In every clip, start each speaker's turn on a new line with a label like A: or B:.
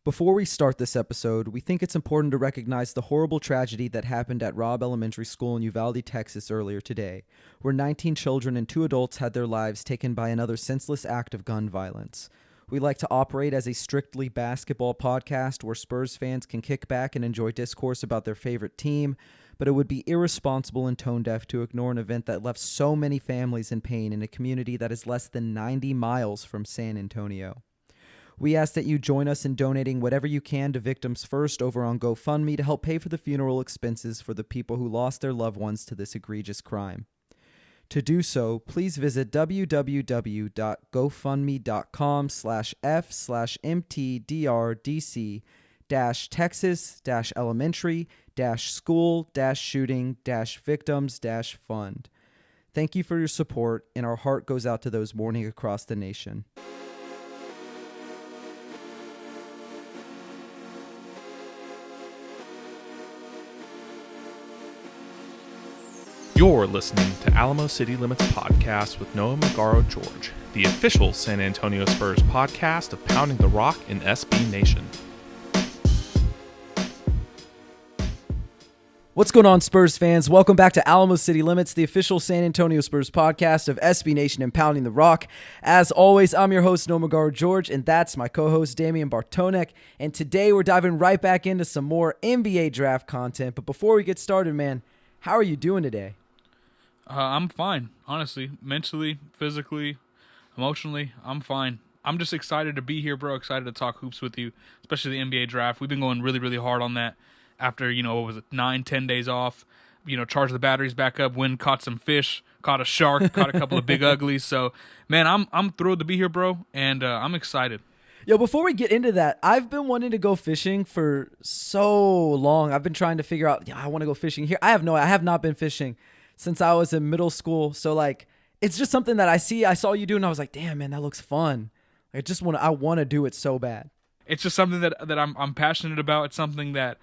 A: Before we start this episode, we think it's important to recognize the horrible tragedy that happened at Robb Elementary School in Uvalde, Texas earlier today, where 19 children and 2 adults had their lives taken by another senseless act of gun violence. We like to operate as a strictly basketball podcast where Spurs fans can kick back and enjoy discourse about their favorite team, but it would be irresponsible and tone-deaf to ignore an event that left so many families in pain in a community that is less than 90 miles from San Antonio. We ask that you join us in donating whatever you can to Victims First over on GoFundMe to help pay for the funeral expenses for the people who lost their loved ones to this egregious crime. To do so, please visit www.gofundme.com/F/MTDRDC-Texas-Elementary-School-Shooting-Victims-Fund. Thank you for your support, and our heart goes out to those mourning across the nation.
B: You're listening to Alamo City Limits podcast with Noah Magaro-George, the official San Antonio Spurs podcast of Pounding the Rock in SB Nation.
A: What's going on, Spurs fans? Welcome back to Alamo City Limits, the official San Antonio Spurs podcast of SB Nation and Pounding the Rock. As always, I'm your host, Noah Magaro-George, and that's my co-host, Damien Bartonek. And today we're diving right back into some more NBA draft content. But before we get started, man, how are you doing today?
C: I'm fine, honestly. Mentally, physically, emotionally, I'm fine. I'm just excited to be here, bro. Excited to talk hoops with you, especially the NBA draft. We've been going really, really hard on that after, 9-10 days off. Charge the batteries back up, caught some fish, caught a shark, caught a couple of big uglies. So, man, I'm thrilled to be here, bro, and I'm excited.
A: Yo, before we get into that, I've been wanting to go fishing for so long. I've been trying to figure out, I want to go fishing here. I have not been fishing since I was in middle school. So it's just something that I saw you do, and I was like, damn, man, that looks fun. I want to do it so bad.
C: It's just something that I'm passionate about. It's something that,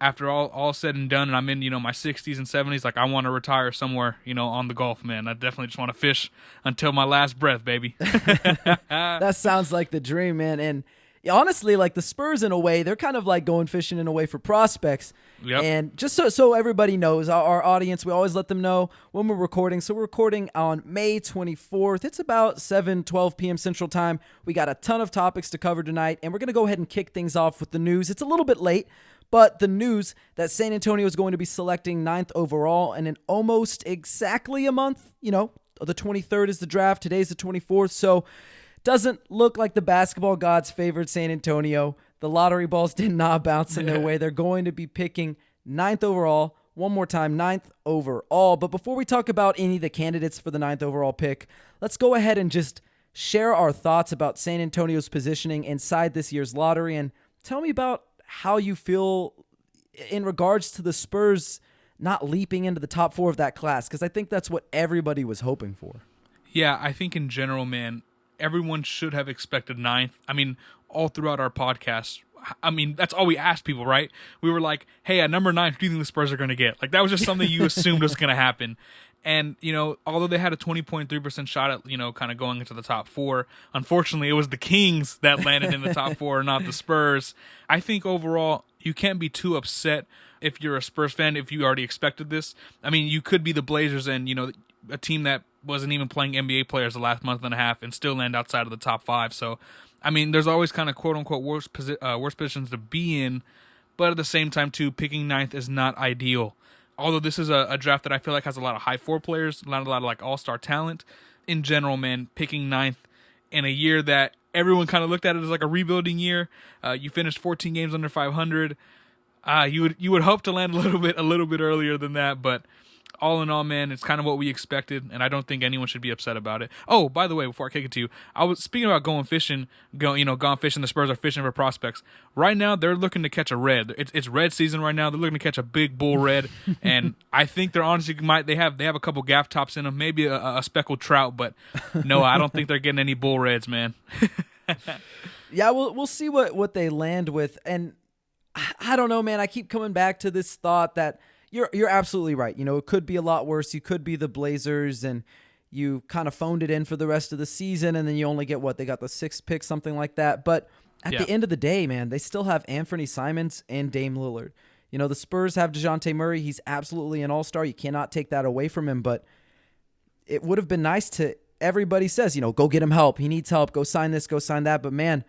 C: after all said and done, and I'm in, my 60s and 70s, I want to retire somewhere, on the Gulf, man. I definitely just want to fish until my last breath, baby.
A: That sounds like the dream, man. And honestly, the Spurs, in a way, they're kind of going fishing in a way for prospects.
C: Yep.
A: And just so everybody knows, our audience, we always let them know when we're recording. So we're recording on May 24th. It's about 7:12 p.m. Central Time. We got a ton of topics to cover tonight, and we're going to go ahead and kick things off with the news. It's a little bit late, but the news that San Antonio is going to be selecting 9th overall, and in almost exactly a month, the 23rd is the draft. Today's the 24th, so doesn't look like the basketball gods favored San Antonio. The lottery balls did not bounce in their way. They're going to be picking 9th overall. One more time, 9th overall. But before we talk about any of the candidates for the 9th overall pick, let's go ahead and just share our thoughts about San Antonio's positioning inside this year's lottery. And tell me about how you feel in regards to the Spurs not leaping into the top 4 of that class, because I think that's what everybody was hoping for.
C: Yeah, I think in general, man, everyone should have expected 9th. I mean, all throughout our podcast, that's all we asked people, right? We were like, hey, at number 9, who do you think the Spurs are going to get? That was just something you assumed was going to happen. And, although they had a 20.3% shot at, kind of going into the top 4, unfortunately, it was the Kings that landed in the top 4, not the Spurs. I think overall, you can't be too upset if you're a Spurs fan, if you already expected this. I mean, you could be the Blazers and, a team that wasn't even playing NBA players the last month and a half and still land outside of the top 5. So, there's always kind of quote-unquote worse positions to be in, but at the same time, too, picking 9th is not ideal. Although this is a draft that I feel like has a lot of high 4 players, not a lot of all-star talent. In general, man, picking 9th in a year that everyone kind of looked at it as a rebuilding year. You finished 14 games under 500. You would hope to land a little bit earlier than that, but all in all, man, it's kind of what we expected, and I don't think anyone should be upset about it. Oh, by the way, before I kick it to you, I was speaking about going fishing. Gone fishing. The Spurs are fishing for prospects. Right now, they're looking to catch a red. It's red season right now. They're looking to catch a big bull red, and I think they're honestly they have a couple gaff tops in them, maybe a speckled trout, but no, I don't think they're getting any bull reds, man.
A: Yeah, we'll see what they land with, and I don't know, man. I keep coming back to this thought that You're absolutely right. It could be a lot worse. You could be the Blazers, and you kind of phoned it in for the rest of the season, and then you only get they got the 6th pick, something like that. But at the end of the day, man, they still have Anthony Simons and Dame Lillard. You know, the Spurs have DeJounte Murray. He's absolutely an all-star. You cannot take that away from him, but it would have been nice to, everybody says, you know, go get him help. He needs help. Go sign this, go sign that. But man,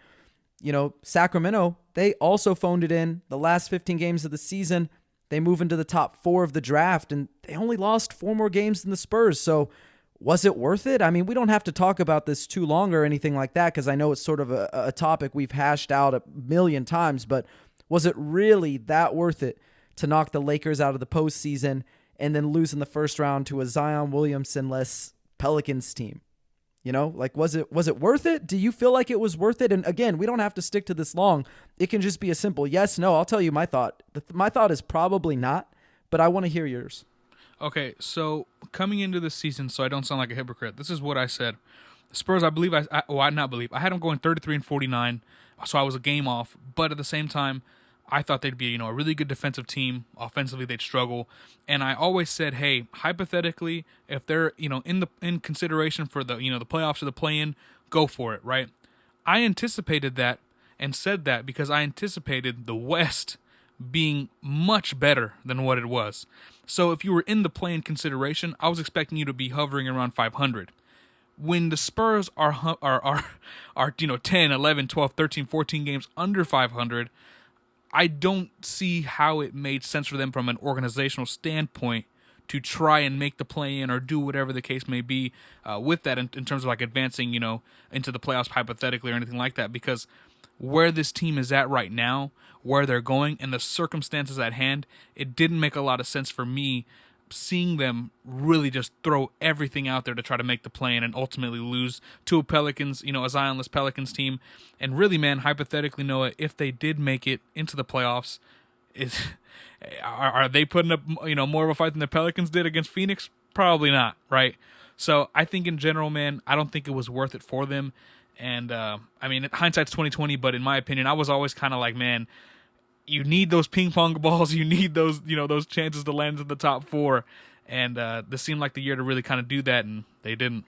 A: you know, Sacramento, they also phoned it in. The last 15 games of the season, they move into the top 4 of the draft, and they only lost 4 more games than the Spurs. So was it worth it? I mean, we don't have to talk about this too long or anything like that, because I know it's sort of a topic we've hashed out a million times, but was it really that worth it to knock the Lakers out of the postseason and then lose in the first round to a Zion Williamson-less Pelicans team? You know, like, was it worth it? Do you feel like it was worth it? And again, we don't have to stick to this long. It can just be a simple yes, no. I'll tell you my thought. My thought is probably not, but I want to hear yours.
C: Okay, so coming into this season, so I don't sound like a hypocrite, this is what I said. The Spurs, I believe, I had them going 33-49, so I was a game off. But at the same time, I thought they'd be, a really good defensive team. Offensively, they'd struggle. And I always said, hey, hypothetically, if they're, in consideration for the, the playoffs or the play-in, go for it, right? I anticipated that and said that because I anticipated the West being much better than what it was. So if you were in the play-in consideration, I was expecting you to be hovering around 500. When the Spurs are 10, 11, 12, 13, 14 games under 500, I don't see how it made sense for them from an organizational standpoint to try and make the play-in or do whatever the case may be with that in terms of like advancing, into the playoffs hypothetically or anything like that, because where this team is at right now, where they're going, and the circumstances at hand, it didn't make a lot of sense for me seeing them really just throw everything out there to try to make the play-in and ultimately lose to a Pelicans, a Zionless Pelicans team. And really, man, hypothetically, Noah, if they did make it into the playoffs, are they putting up, more of a fight than the Pelicans did against Phoenix? Probably not, right? So I think in general, man, I don't think it was worth it for them. And hindsight's 20/20, but in my opinion, I was always kind of like, man, you need those ping pong balls. You need those, those chances to land in the top 4. And this seemed like the year to really kind of do that, and they didn't.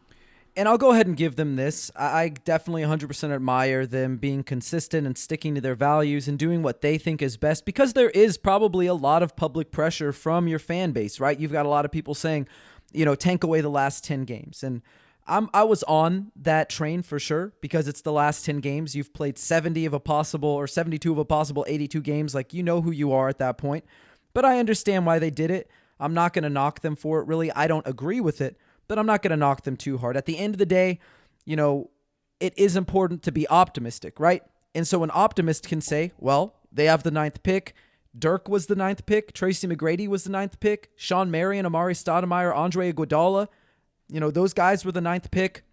A: And I'll go ahead and give them this. I definitely 100% admire them being consistent and sticking to their values and doing what they think is best, because there is probably a lot of public pressure from your fan base, right? You've got a lot of people saying, tank away the last 10 games. And I was on that train for sure, because it's the last 10 games. You've played 70 of a possible, or 72 of a possible 82 games. Like, you know who you are at that point. But I understand why they did it. I'm not going to knock them for it, really. I don't agree with it, but I'm not going to knock them too hard. At the end of the day, it is important to be optimistic, right? And so an optimist can say, well, they have the 9th pick. Dirk was the 9th pick. Tracy McGrady was the 9th pick. Sean Marion, Amari Stoudemire, Andre Iguodala. Those guys were the 9th pick.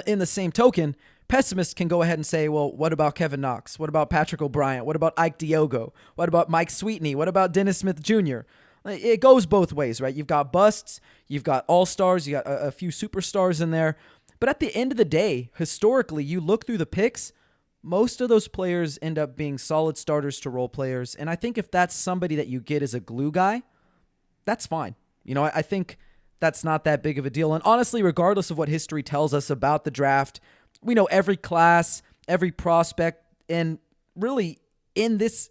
A: In the same token, pessimists can go ahead and say, well, what about Kevin Knox? What about Patrick O'Brien? What about Ike Diogo? What about Mike Sweetney? What about Dennis Smith Jr.? It goes both ways, right? You've got busts, you've got all-stars, you got a few superstars in there. But at the end of the day, historically, you look through the picks, most of those players end up being solid starters to role players. And I think if that's somebody that you get as a glue guy, that's fine. I think that's not that big of a deal. And honestly, regardless of what history tells us about the draft, we know every class, every prospect, and really in this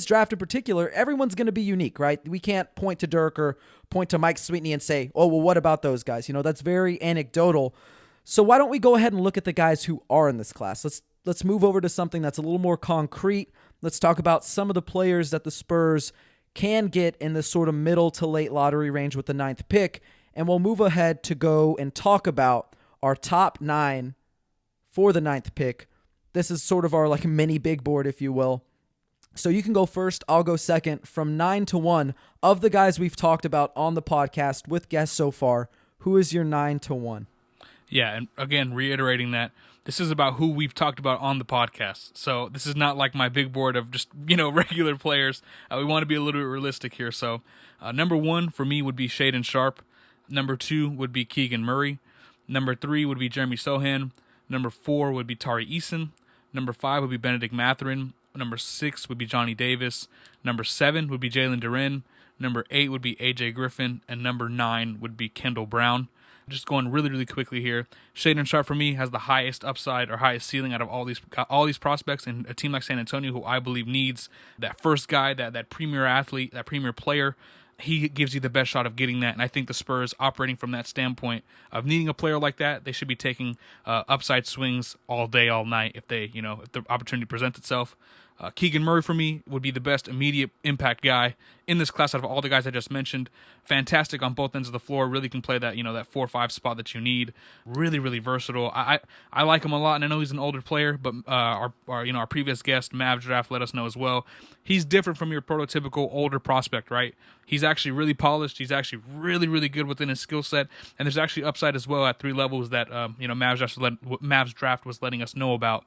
A: draft in particular, everyone's going to be unique, right? We can't point to Dirk or point to Mike Sweetney and say, oh, well, what about those guys? That's very anecdotal. So why don't we go ahead and look at the guys who are in this class? Let's move over to something that's a little more concrete. Let's talk about some of the players that the Spurs can get in the sort of middle to late lottery range with the 9th pick. And we'll move ahead to go and talk about our top 9 for the 9th pick. This is sort of our like mini big board, if you will. So you can go first, I'll go second. From 9 to 1 of the guys we've talked about on the podcast with guests so far, who is your 9 to 1?
C: Yeah, and again, reiterating that this is about who we've talked about on the podcast. So this is not like my big board of just, regular players. We want to be a little bit realistic here. So number 1 for me would be Shaedon Sharpe. Number 2 would be Keegan Murray. Number 3 would be Jeremy Sohan. Number 4 would be Tari Eason. Number 5 would be Benedict Mathurin. Number 6 would be Johnny Davis. Number 7 would be Jalen Duren. Number 8 would be AJ Griffin. And number 9 would be Kendall Brown. Just going really, really quickly here. Shaedon Sharpe for me has the highest upside or highest ceiling out of all these prospects, and a team like San Antonio, who I believe needs that first guy, that premier athlete, that premier player. He gives you the best shot of getting that, and I think the Spurs, operating from that standpoint of needing a player like that, they should be taking upside swings all day, all night if if the opportunity presents itself. Keegan Murray for me would be the best immediate impact guy in this class out of all the guys I just mentioned. Fantastic on both ends of the floor. Really can play that that 4-5 spot that you need. Really, really versatile. I like him a lot, and I know he's an older player, but our previous guest Mavs Draft let us know as well. He's different from your prototypical older prospect, right? He's actually really polished. He's actually really, really good within his skill set, and there's actually upside as well at 3 levels that Mavs Draft was letting us know about.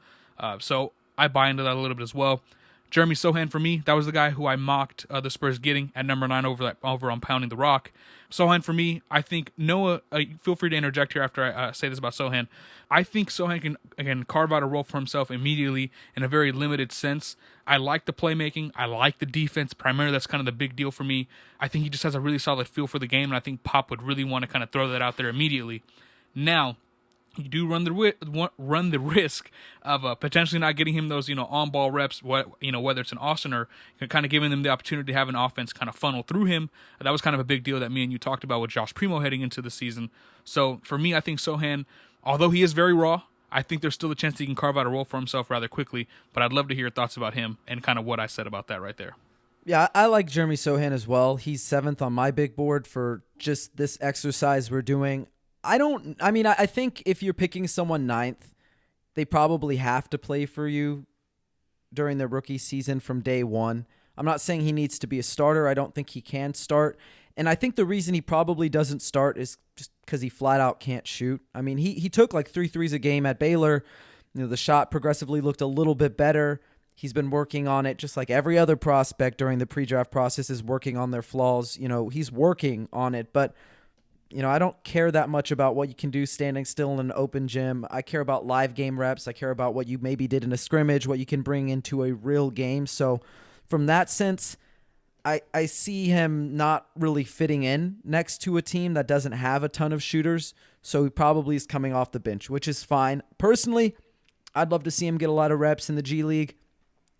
C: So I buy into that a little bit as well. Jeremy Sohan for me, that was the guy who I mocked the Spurs getting at number 9 over on Pounding the Rock. Sohan for me, I think Noah, feel free to interject here after I say this about Sohan. I think Sohan can carve out a role for himself immediately in a very limited sense. I like the playmaking. I like the defense. Primarily, that's kind of the big deal for me. I think he just has a really solid feel for the game, and I think Pop would really want to kind of throw that out there immediately. Now, you do run the risk of potentially not getting him those on-ball reps, whether it's in Austin or kind of giving them the opportunity to have an offense kind of funnel through him. That was kind of a big deal that me and you talked about with Josh Primo heading into the season. So for me, I think Sohan, although he is very raw, I think there's still a chance that he can carve out a role for himself rather quickly. But I'd love to hear your thoughts about him and kind of what I said about that right there.
A: Yeah, I like Jeremy Sohan as well. He's 7th on my big board for just this exercise we're doing. I think if you're picking someone 9th, they probably have to play for you during their rookie season from day one. I'm not saying he needs to be a starter. I don't think he can start. And I think the reason he probably doesn't start is just because he flat out can't shoot. I mean, he took like 3 threes a game at Baylor. The shot progressively looked a little bit better. He's been working on it just like every other prospect during the pre-draft process is working on their flaws. He's working on it, but I don't care that much about what you can do standing still in an open gym. I care about live game reps. I care about what you maybe did in a scrimmage, what you can bring into a real game. So from that sense, I see him not really fitting in next to a team that doesn't have a ton of shooters. So he probably is coming off the bench, which is fine. Personally, I'd love to see him get a lot of reps in the G League.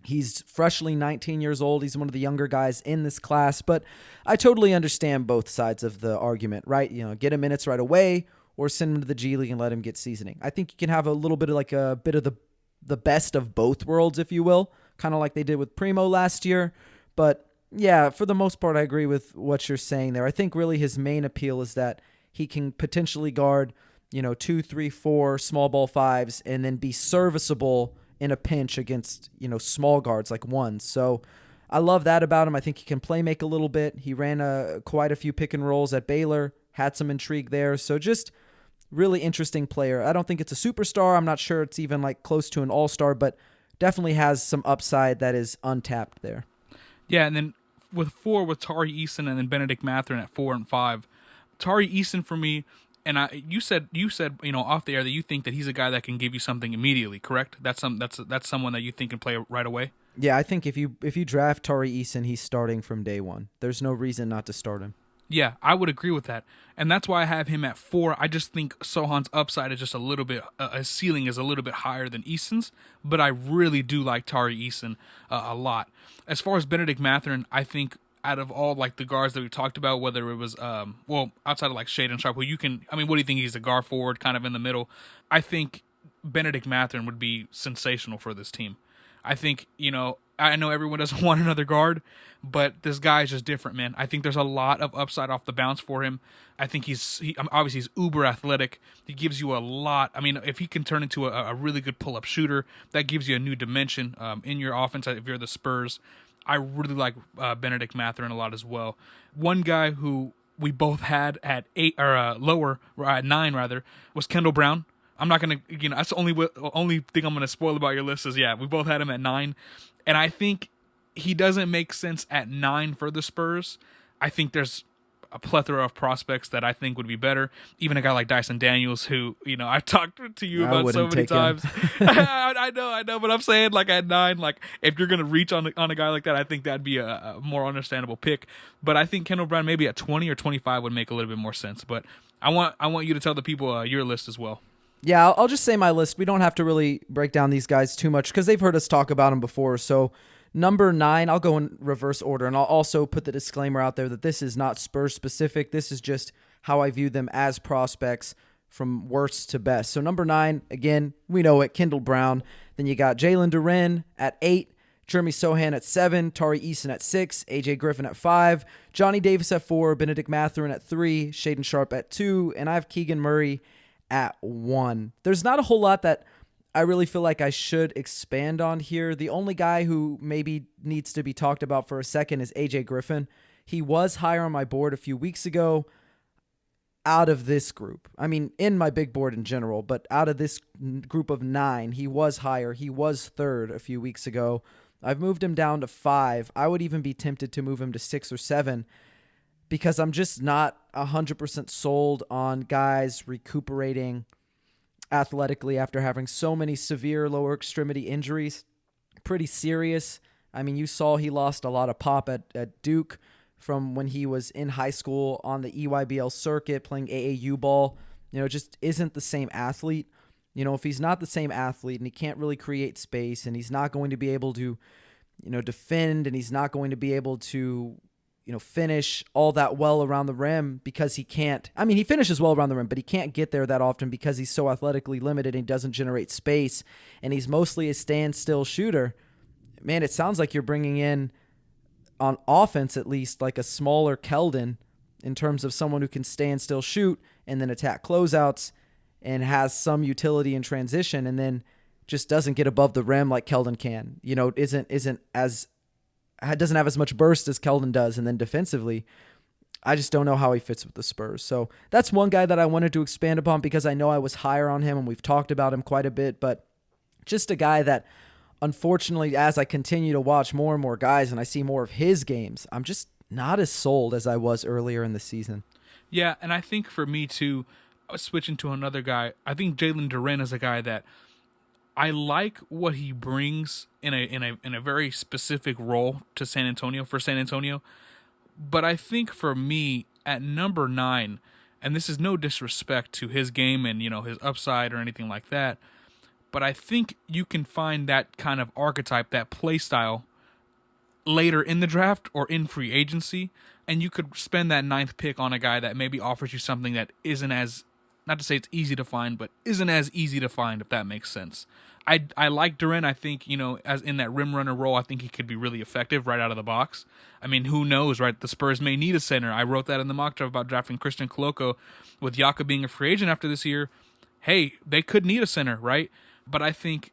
A: He's freshly 19 years old. He's one of the younger guys in this class, but I totally understand both sides of the argument, right? Get him minutes right away or send him to the G League and let him get seasoning. I think you can have a little bit of like a bit of the best of both worlds, if you will, kind of like they did with Primo last year. But yeah, for the most part, I agree with what you're saying there. I think really his main appeal is that he can potentially guard, 2, 3, 4 small ball 5s and then be serviceable in a pinch against, small guards like ones. So I love that about him. I think he can play make a little bit. He ran quite a few pick and rolls at Baylor, had some intrigue there. So just really interesting player. I don't think it's a superstar. I'm not sure it's even like close to an all-star, but definitely has some upside that is untapped there.
C: Yeah, and then with Tari Eason and then Benedict Mathurin at 4 and 5. Tari Eason for me, and you said off the air that you think that he's a guy that can give you something immediately, correct? That's someone that you think can play right away.
A: Yeah, I think if you draft Tari Eason, he's starting from day one. There's no reason not to start him.
C: Yeah, I would agree with that, and that's why I have him at 4. I just think Sohan's upside is just a little bit, his ceiling is a little bit higher than Eason's, but I really do like Tari Eason a lot. As far as Benedict Mathurin, I think out of all like the guards that we talked about, whether it was outside of like Shaedon Sharpe, what do you think, he's a guard forward kind of in the middle? I think Benedict Mathurin would be sensational for this team. I think, I know everyone doesn't want another guard, but this guy is just different, man. I think there's a lot of upside off the bounce for him. I think he's uber athletic. He gives you a lot. I mean, if he can turn into a really good pull-up shooter, that gives you a new dimension in your offense if you're the Spurs. I really like Benedict Mathurin a lot as well. One guy who we both had at 8 or lower, or at 9 rather, was Kendall Brown. I'm not gonna, that's the only thing I'm gonna spoil about your list is we both had him at 9, and I think he doesn't make sense at 9 for the Spurs. I think there's a plethora of prospects that I think would be better. Even a guy like Dyson Daniels, who, I've talked to you about so many times. I know, but I'm saying, like, at 9, like, if you're going to reach on a guy like that, I think that'd be a more understandable pick. But I think Kendall Brown maybe at 20 or 25 would make a little bit more sense. But I want you to tell the people your list as well.
A: Yeah, I'll just say my list. We don't have to really break down these guys too much because they've heard us talk about them before. So number 9, I'll go in reverse order, and I'll also put the disclaimer out there that this is not Spurs specific. This is just how I view them as prospects from worst to best. So number 9, again, we know it, Kendall Brown. Then you got Jalen Duren at 8, Jeremy Sohan at 7, Tari Eason at 6, AJ Griffin at 5, Johnny Davis at 4, Benedict Mathurin at 3, Shaden Sharp at 2, and I have Keegan Murray at 1. There's not a whole lot that I really feel like I should expand on here. The only guy who maybe needs to be talked about for a second is AJ Griffin. He was higher on my board a few weeks ago out of this group. I mean, in my big board in general, but out of this group of 9, he was higher. He was 3rd a few weeks ago. I've moved him down to 5. I would even be tempted to move him to 6 or 7 because I'm just not 100% sold on guys recuperating athletically after having so many severe lower extremity injuries. Pretty serious. I mean, you saw he lost a lot of pop at Duke from when he was in high school on the EYBL circuit playing AAU ball. Just isn't the same athlete. If he's not the same athlete and he can't really create space and he's not going to be able to, defend and he's not going to be able to, finish all that well around the rim because he can't. I mean, he finishes well around the rim, but he can't get there that often because he's so athletically limited and he doesn't generate space and he's mostly a standstill shooter. Man, it sounds like you're bringing in, on offense at least, like a smaller Keldon in terms of someone who can stand still shoot and then attack closeouts and has some utility in transition and then just doesn't get above the rim like Keldon can. Doesn't have as much burst as Keldon does. And then defensively, I just don't know how he fits with the Spurs. So that's one guy that I wanted to expand upon because I know I was higher on him and we've talked about him quite a bit, but just a guy that unfortunately, as I continue to watch more and more guys and I see more of his games, I'm just not as sold as I was earlier in the season.
C: Yeah, and I think for me too, switching to another guy, I think Jalen Duren is a guy that I like what he brings in a very specific role to San Antonio. But I think for me at number 9, and this is no disrespect to his game and his upside or anything like that, but I think you can find that kind of archetype, that play style, later in the draft or in free agency, and you could spend that 9th pick on a guy that maybe offers you something that isn't as, not to say it's easy to find, but isn't as easy to find, if that makes sense. I like Duren. I think, as in that rim runner role, I think he could be really effective right out of the box. I mean, who knows, right? The Spurs may need a center. I wrote that in the mock draft about drafting Christian Koloko with Yaka being a free agent after this year. Hey, they could need a center, right? But I think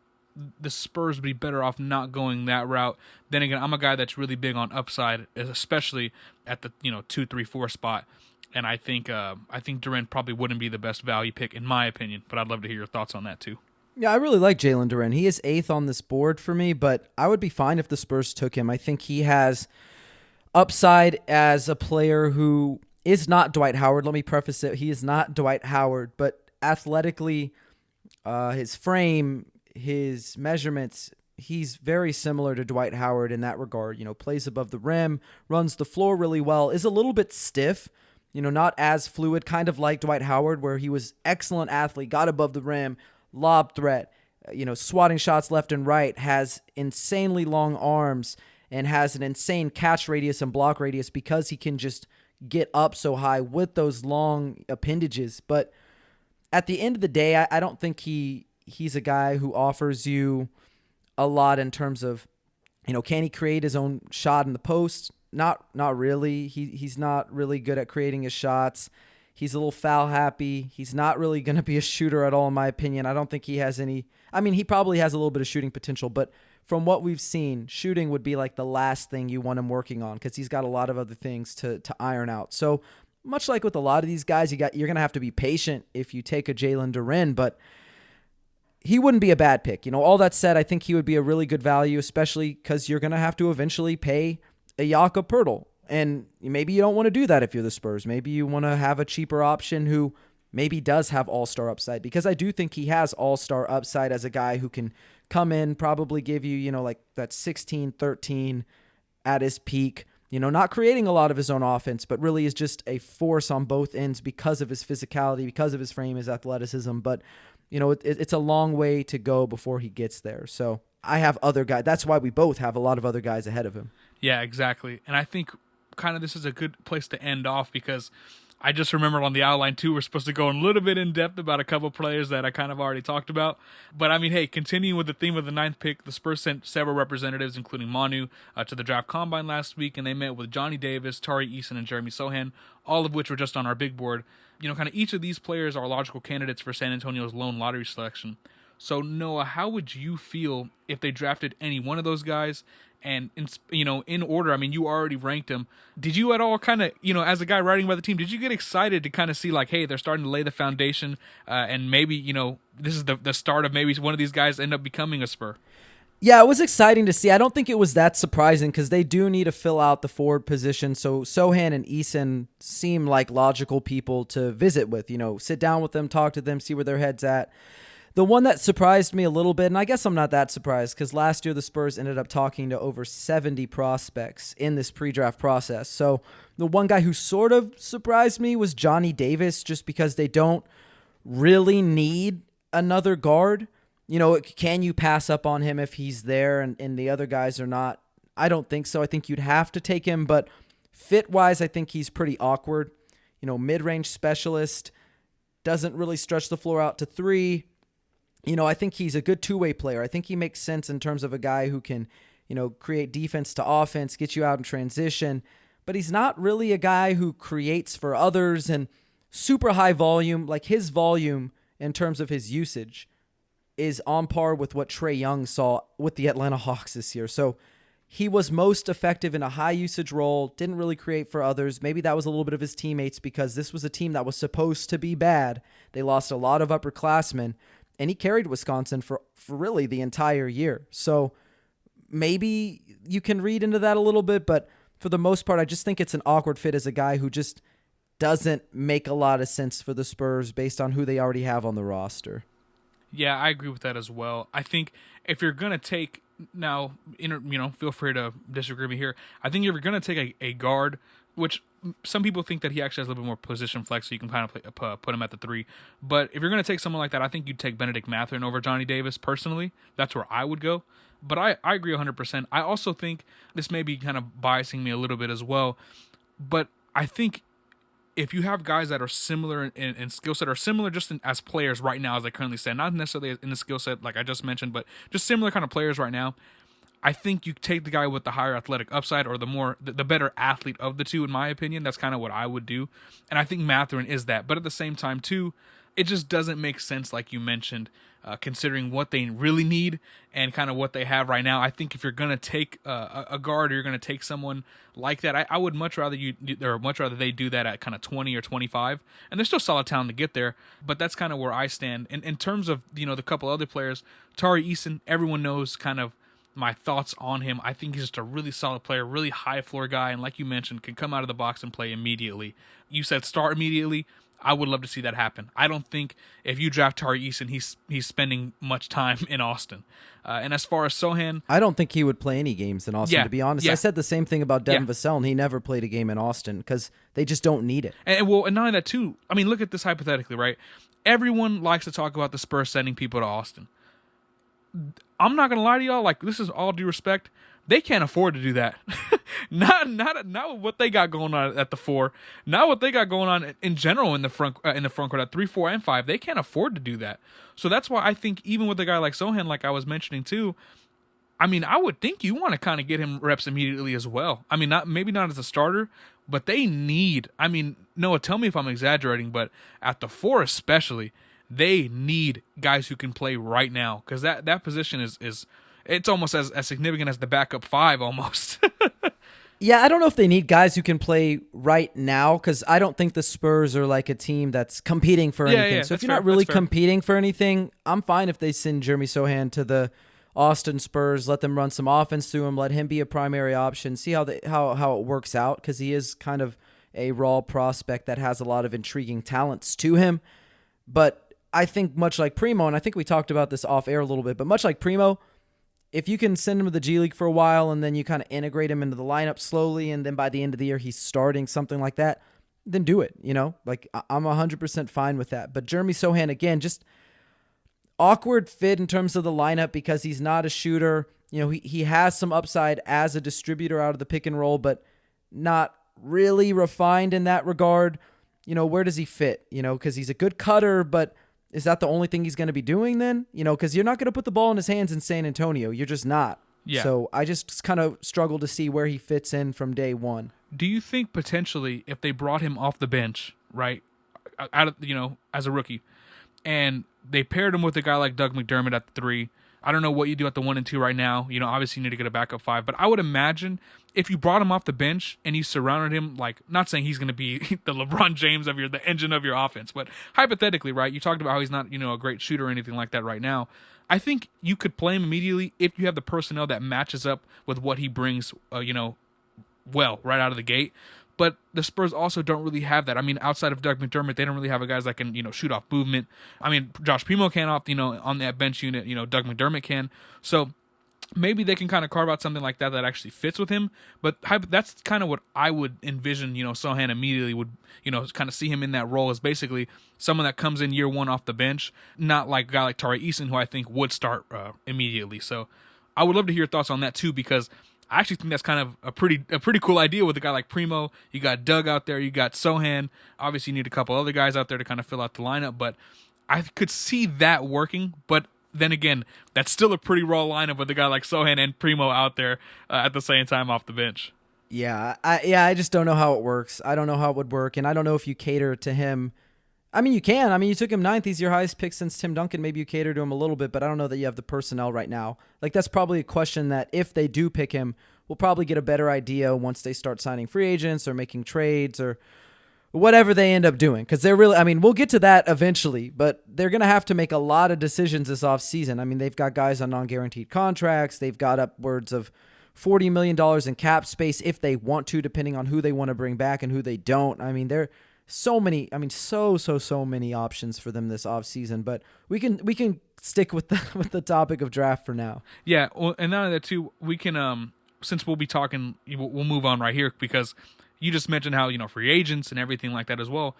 C: the Spurs would be better off not going that route. Then again, I'm a guy that's really big on upside, especially at the 2, 3, 4 spot. And I think Duren probably wouldn't be the best value pick in my opinion. But I'd love to hear your thoughts on that too.
A: Yeah, I really like Jalen Duren. He is 8th on this board for me, but I would be fine if the Spurs took him. I think he has upside as a player who is not Dwight Howard. Let me preface it. He is not Dwight Howard, but athletically, his frame, his measurements, he's very similar to Dwight Howard in that regard. Plays above the rim, runs the floor really well, is a little bit stiff, not as fluid, kind of like Dwight Howard, where he was excellent athlete, got above the rim, lob threat, swatting shots left and right, has insanely long arms, and has an insane catch radius and block radius because he can just get up so high with those long appendages. But at the end of the day, I don't think he's a guy who offers you a lot in terms of, can he create his own shot in the post? Not really. He's not really good at creating his shots. He's a little foul happy. He's not really going to be a shooter at all, in my opinion. I don't think he has any. I mean, he probably has a little bit of shooting potential, but from what we've seen, shooting would be like the last thing you want him working on because he's got a lot of other things to iron out. So much like with a lot of these guys, you're going to have to be patient if you take a Jalen Duren, but he wouldn't be a bad pick. All that said, I think he would be a really good value, especially because you're going to have to eventually pay a Jakob Poeltl. And maybe you don't want to do that if you're the Spurs. Maybe you want to have a cheaper option who maybe does have all-star upside, because I do think he has all-star upside as a guy who can come in, probably give you, like that 16, 13 at his peak, not creating a lot of his own offense, but really is just a force on both ends because of his physicality, because of his frame, his athleticism. But, it's a long way to go before he gets there. So I have other guys. That's why we both have a lot of other guys ahead of him.
C: Yeah, exactly. And I think kind of this is a good place to end off, because I just remembered on the outline too, we're supposed to go a little bit in depth about a couple players that I kind of already talked about. But I mean, hey, continuing with the theme of the 9th pick, the Spurs sent several representatives, including Manu, to the draft combine last week, and they met with Johnny Davis, Tari Eason, and Jeremy Sohan, all of which were just on our big board. Kind of each of these players are logical candidates for San Antonio's lone lottery selection. So Noah, how would you feel if they drafted any one of those guys? And, in order, I mean, you already ranked them. Did you at all kind of, as a guy writing about the team, did you get excited to kind of see like, hey, they're starting to lay the foundation and maybe, this is the start of maybe one of these guys end up becoming a Spur?
A: Yeah, it was exciting to see. I don't think it was that surprising because they do need to fill out the forward position. So Sohan and Eason seem like logical people to visit with, sit down with them, talk to them, see where their head's at. The one that surprised me a little bit, and I guess I'm not that surprised because last year the Spurs ended up talking to over 70 prospects in this pre-draft process. So the one guy who sort of surprised me was Johnny Davis, just because they don't really need another guard. Can you pass up on him if he's there and the other guys are not? I don't think so. I think you'd have to take him, but fit-wise, I think he's pretty awkward. Mid-range specialist, doesn't really stretch the floor out to three. I think he's a good two-way player. I think he makes sense in terms of a guy who can, create defense to offense, get you out in transition. But he's not really a guy who creates for others and super high volume. Like his volume in terms of his usage is on par with what Trae Young saw with the Atlanta Hawks this year. So he was most effective in a high usage role, didn't really create for others. Maybe that was a little bit of his teammates because this was a team that was supposed to be bad. They lost a lot of upperclassmen. And he carried Wisconsin for really the entire year. So maybe you can read into that a little bit, but for the most part, I just think it's an awkward fit as a guy who just doesn't make a lot of sense for the Spurs based on who they already have on the roster.
C: Yeah, I agree with that as well. I think if you're going to take, now, feel free to disagree with me here. I think if you're going to take a guard, which some people think that he actually has a little bit more position flex, so you can kind of put him at the 3. But if you're going to take someone like that, I think you'd take Benedict Mathurin over Johnny Davis personally. That's where I would go. But I agree 100%. I also think this may be kind of biasing me a little bit as well. But I think if you have guys that are similar in skill set, or similar just as players right now, as they currently stand, not necessarily in the skill set like I just mentioned, but just similar kind of players right now, I think you take the guy with the higher athletic upside, or the better athlete of the two, in my opinion. That's kind of what I would do. And I think Mathurin is that. But at the same time, too, it just doesn't make sense, like you mentioned, considering what they really need and kind of what they have right now. I think if you're going to take a guard, or you're going to take someone like that, I would much rather they do that at kind of 20 or 25. And there's still solid talent to get there, but that's kind of where I stand. And in terms of, the couple other players, Tari Eason, everyone knows kind of my thoughts on him. I think he's just a really solid player, really high floor guy, and like you mentioned, can come out of the box and play immediately. You said start immediately. I would love to see that happen. I don't think if you draft Tari Eason, he's spending much time in Austin. And as far as Sohan,
A: I don't think he would play any games in Austin, to be honest.
C: Yeah.
A: I said the same thing about Devin Vassell, and he never played a game in Austin because they just don't need it.
C: And not only that too, I mean, look at this hypothetically, right? Everyone likes to talk about the Spurs sending people to Austin. I'm not gonna lie to y'all. Like, this is all due respect. They can't afford to do that. not what they got going on at the 4. Not what they got going on in general in the front court at 3, 4, and 5. They can't afford to do that. So that's why I think even with a guy like Sohan, like I was mentioning too, I mean, I would think you want to kind of get him reps immediately as well. I mean, maybe not as a starter, but they need. I mean, Noah, tell me if I'm exaggerating, but at the 4 especially, they need guys who can play right now, because that position is it's almost as significant as the backup 5 almost.
A: Yeah, I don't know if they need guys who can play right now, because I don't think the Spurs are like a team that's competing for anything. So if you're not really competing for anything, I'm fine if they send Jeremy Sohan to the Austin Spurs, let them run some offense through him, let him be a primary option, see how it works out, because he is kind of a raw prospect that has a lot of intriguing talents to him. But I think much like Primo, and I think we talked about this off air a little bit, but much like Primo, if you can send him to the G League for a while and then you kind of integrate him into the lineup slowly, and then by the end of the year he's starting, something like that, then do it. Like I'm 100% fine with that. But Jeremy Sohan, again, just awkward fit in terms of the lineup because he's not a shooter. He has some upside as a distributor out of the pick and roll, but not really refined in that regard. Where does he fit? Because he's a good cutter, but is that the only thing he's going to be doing then? Because you're not going to put the ball in his hands in San Antonio. You're just not.
C: Yeah.
A: So I just kind of struggle to see where he fits in from day one.
C: Do you think potentially if they brought him off the bench, right, out of as a rookie, and they paired him with a guy like Doug McDermott at the 3? I don't know what you do at the 1 and 2 right now. Obviously you need to get a backup 5, but I would imagine if you brought him off the bench and you surrounded him, like, not saying he's going to be the LeBron James of the engine of your offense, but hypothetically, right? You talked about how he's not, a great shooter or anything like that right now. I think you could play him immediately if you have the personnel that matches up with what he brings, well, right out of the gate. But the Spurs also don't really have that. I mean, outside of Doug McDermott, they don't really have a guys that can, shoot off movement. I mean, Josh Primo can off, on that bench unit, Doug McDermott can. So maybe they can kind of carve out something like that actually fits with him. But that's kind of what I would envision, Sohan immediately would, kind of see him in that role as basically someone that comes in year one off the bench, not like a guy like Tari Eason, who I think would start immediately. So I would love to hear your thoughts on that too, because I actually think that's kind of a pretty cool idea with a guy like Primo. You got Doug out there, you got Sohan. Obviously, you need a couple other guys out there to kind of fill out the lineup, but I could see that working. But then again, that's still a pretty raw lineup with a guy like Sohan and Primo out there at the same time off the bench.
A: Yeah, I just don't know how it works. I don't know how it would work, and I don't know if you cater to him. I mean, you can. I mean, you took him 9th. He's your highest pick since Tim Duncan. Maybe you cater to him a little bit, but I don't know that you have the personnel right now. Like, that's probably a question that if they do pick him, we'll probably get a better idea once they start signing free agents or making trades or whatever they end up doing. Because they're really, I mean, we'll get to that eventually, but they're going to have to make a lot of decisions this offseason. I mean, they've got guys on non-guaranteed contracts. They've got upwards of $40 million in cap space if they want to, depending on who they want to bring back and who they don't. I mean, they're so many, I mean, so many options for them this offseason, but we can stick with the topic of draft for now.
C: Yeah, well, and not only that too, we can since we'll be talking, we'll move on right here because you just mentioned how free agents and everything like that as well.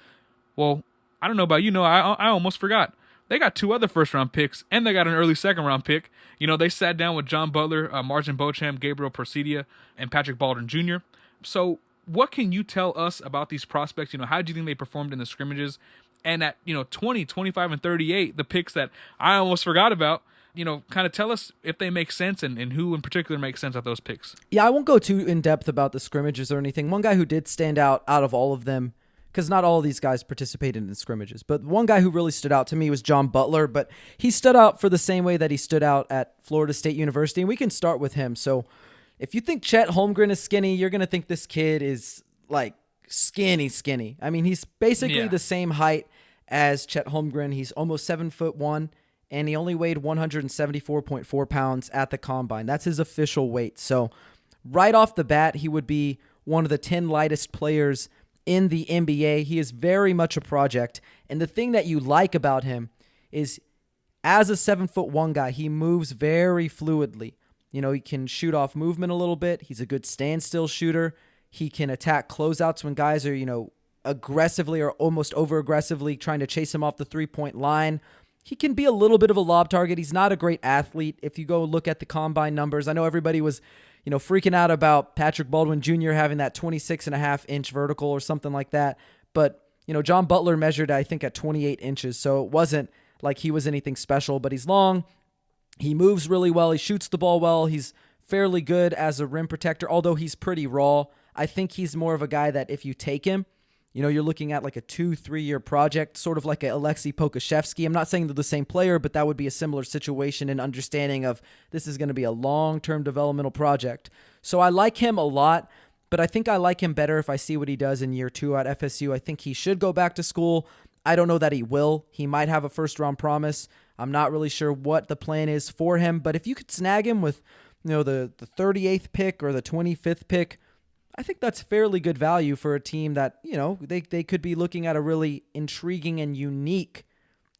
C: Well, I don't know about I almost forgot. They got 2 other first-round picks, and they got an early second-round pick. They sat down with John Butler, Marjon Beauchamp, Gabriel Persidia, and Patrick Baldwin Jr. So what can you tell us about these prospects? How do you think they performed in the scrimmages? And at 20, 25, and 38, the picks that I almost forgot about, kind of tell us if they make sense and who in particular makes sense at those picks.
A: Yeah, I won't go too in-depth about the scrimmages or anything. One guy who did stand out of all of them, because not all of these guys participated in scrimmages, but one guy who really stood out to me was John Butler, but he stood out for the same way that he stood out at Florida State University, and we can start with him. So if you think Chet Holmgren is skinny, you're going to think this kid is like skinny. I mean, he's basically the same height as Chet Holmgren. He's almost 7'1", and he only weighed 174.4 pounds at the combine. That's his official weight. So right off the bat, he would be one of the 10 lightest players in the NBA. He is very much a project. And the thing that you like about him is as a 7'1" guy, he moves very fluidly. He can shoot off movement a little bit. He's a good standstill shooter. He can attack closeouts when guys are, aggressively or almost over-aggressively trying to chase him off the three-point line. He can be a little bit of a lob target. He's not a great athlete. If you go look at the combine numbers, I know everybody was, freaking out about Patrick Baldwin Jr. having that 26.5-inch vertical or something like that. But, John Butler measured, I think, at 28 inches. So it wasn't like he was anything special, but he's long. He moves really well. He shoots the ball well. He's fairly good as a rim protector, although he's pretty raw. I think he's more of a guy that if you take him, you're looking at like a 2-3 year project, sort of like a Alexei Pokusevsky. I'm not saying they're the same player, but that would be a similar situation in understanding of this is going to be a long-term developmental project. So I like him a lot, but I think I like him better if I see what he does in year 2 at FSU. I think he should go back to school. I don't know that he will. He might have a first-round promise. I'm not really sure what the plan is for him, but if you could snag him with, the 38th pick or the 25th pick, I think that's fairly good value for a team that, they could be looking at a really intriguing and unique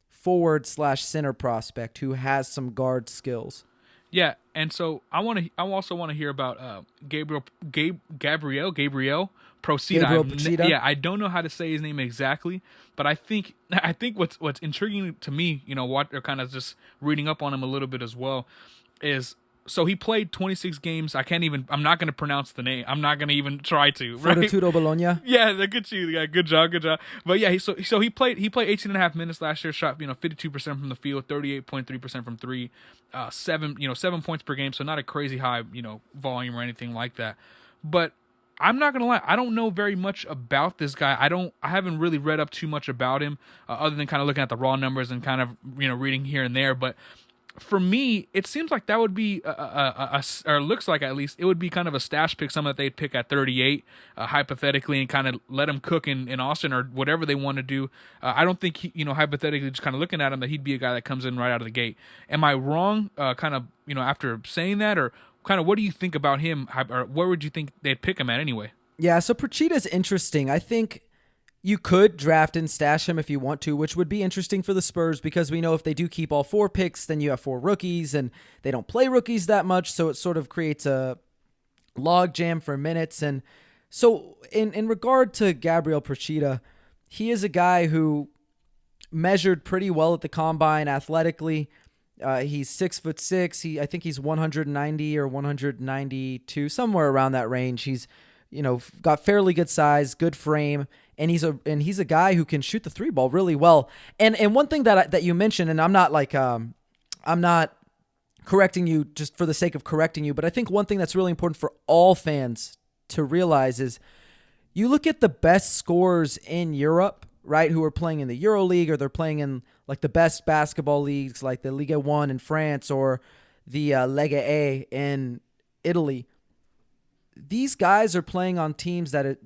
A: forward/center prospect who has some guard skills.
C: Yeah, and so I also want to hear about Gabriel Procida. I don't know how to say his name exactly, but I think what's intriguing to me, what they're kind of just reading up on him a little bit as well, is so he played 26 games. I'm not going to pronounce the name. I'm not going to even try to. Right?
A: Fortitudo Bologna.
C: Yeah, look at you. Yeah, good job. But yeah, so he played 18 and a half minutes last year, shot 52% from the field, 38.3% from three, 7 points per game, so not a crazy high, volume or anything like that. But I'm not gonna lie, I don't know very much about this guy. I haven't really read up too much about him, other than kind of looking at the raw numbers and kind of reading here and there. But for me, it seems like that would be or looks like at least it would be kind of a stash pick, someone that they'd pick at 38, hypothetically, and kind of let him cook in Austin or whatever they want to do. I don't think hypothetically, just kind of looking at him, that he'd be a guy that comes in right out of the gate. Am I wrong? Kind of after saying that, or kind of what do you think about him, or where would you think they'd pick him at anyway?
A: Yeah, so Prochida's interesting. I think you could draft and stash him if you want to, which would be interesting for the Spurs because we know if they do keep all 4 picks, then you have 4 rookies, and they don't play rookies that much, so it sort of creates a logjam for minutes. And so in regard to Gabriel Procida, he is a guy who measured pretty well at the combine athletically. He's 6'6". I think he's 190 or 192, somewhere around that range. He's got fairly good size, good frame, and he's a guy who can shoot the 3 ball really well. And one thing that you mentioned, and I'm not correcting you just for the sake of correcting you, but I think one thing that's really important for all fans to realize is you look at the best scorers in Europe, right, who are playing in the EuroLeague, or they're playing in like the best basketball leagues like the Ligue 1 in France or the Lega A in Italy. These guys are playing on teams that,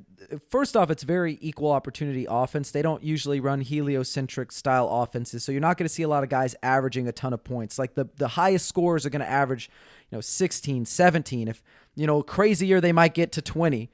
A: first off, it's very equal opportunity offense. They don't usually run heliocentric style offenses, so you're not going to see a lot of guys averaging a ton of points. Like the highest scorers are going to average 16, 17. If a crazy year, they might get to 20.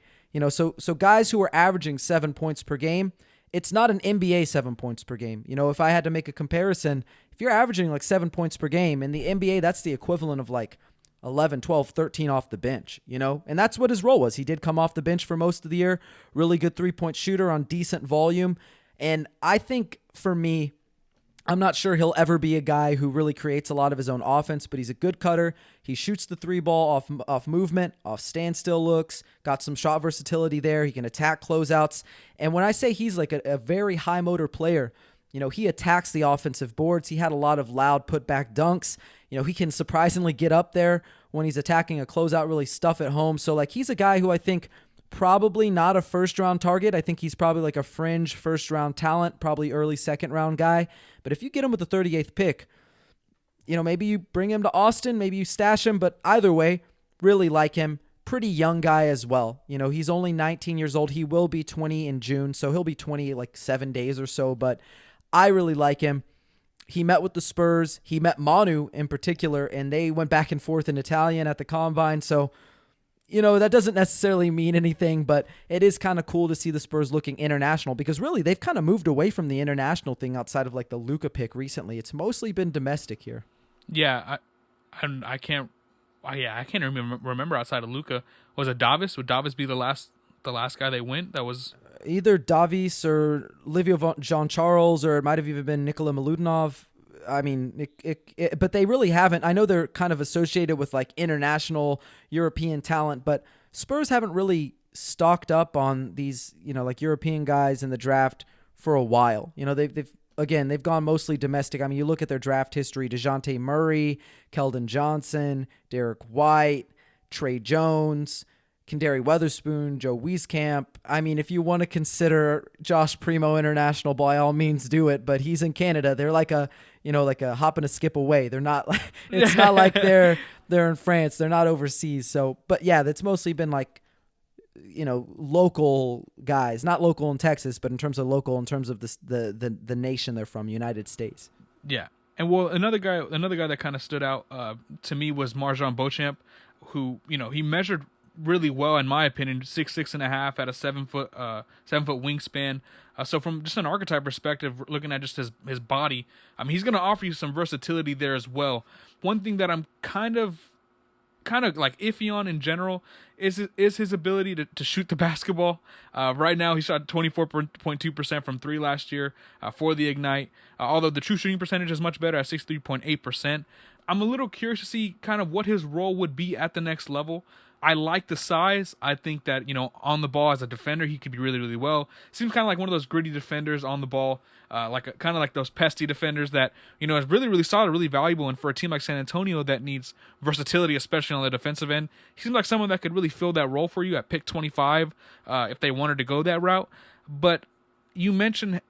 A: So guys who are averaging 7 points per game, it's not an NBA 7 points per game. If I had to make a comparison, if you're averaging like 7 points per game in the NBA, that's the equivalent of like 11, 12, 13 off the bench, and that's what his role was. He did come off the bench for most of the year, really good 3-point shooter on decent volume. And I think for me, I'm not sure he'll ever be a guy who really creates a lot of his own offense, but he's a good cutter. He shoots the 3 ball off movement, off standstill looks, got some shot versatility there. He can attack closeouts. And when I say he's like a very high motor player, he attacks the offensive boards. He had a lot of loud putback dunks. He can surprisingly get up there when he's attacking a closeout, really stuff at home. So like he's a guy who I think probably not a first-round target. I think he's probably like a fringe first-round talent, probably early second-round guy. But if you get him with the 38th pick, maybe you bring him to Austin, maybe you stash him. But either way, really like him. Pretty young guy as well. He's only 19 years old. He will be 20 in June, so he'll be 20 like 7 days or so. But I really like him. He met with the Spurs. He met Manu in particular, and they went back and forth in Italian at the Combine. So, that doesn't necessarily mean anything, but it is kind of cool to see the Spurs looking international because really they've kind of moved away from the international thing outside of like the Luka pick recently. It's mostly been domestic here.
C: Yeah, I can't remember outside of Luka. Was it Davis? Would Davis be the last guy they went? That was
A: either Davis or Livio Jean-Charles, or it might have even been Nikola Milutinoff. I mean, but they really haven't. I know they're kind of associated with like international European talent, but Spurs haven't really stocked up on these, like European guys in the draft for a while. They've gone mostly domestic. I mean, you look at their draft history: DeJounte Murray, Keldon Johnson, Derek White, Trey Jones, Kendall Weatherspoon, Joe Wieskamp. I mean, if you want to consider Josh Primo international, by all means do it. But he's in Canada. They're like a hop and a skip away. They're not like, it's not like they're in France. They're not overseas. So, but yeah, that's mostly been like, local guys, not local in Texas, but in terms of local, in terms of the nation they're from, United States.
C: Yeah. And well, another guy that kind of stood out to me was Marjon Beauchamp, who he measured really well in my opinion, 6'6.5", at a 7-foot wingspan. So from just an archetype perspective, looking at just his body, I mean, he's going to offer you some versatility there as well. One thing that I'm kind of like iffy on in general is his ability to shoot the basketball. Right now, he shot 24.2% from three last year for the Ignite, although the true shooting percentage is much better at 63.8%. I'm a little curious to see kind of what his role would be at the next level. I like the size. I think that, on the ball as a defender, he could be really, really well. Seems kind of like one of those gritty defenders on the ball, kind of like those pesty defenders that, is really, really solid, really valuable. And for a team like San Antonio that needs versatility, especially on the defensive end, he seems like someone that could really fill that role for you at pick 25 if they wanted to go that route. But you mentioned,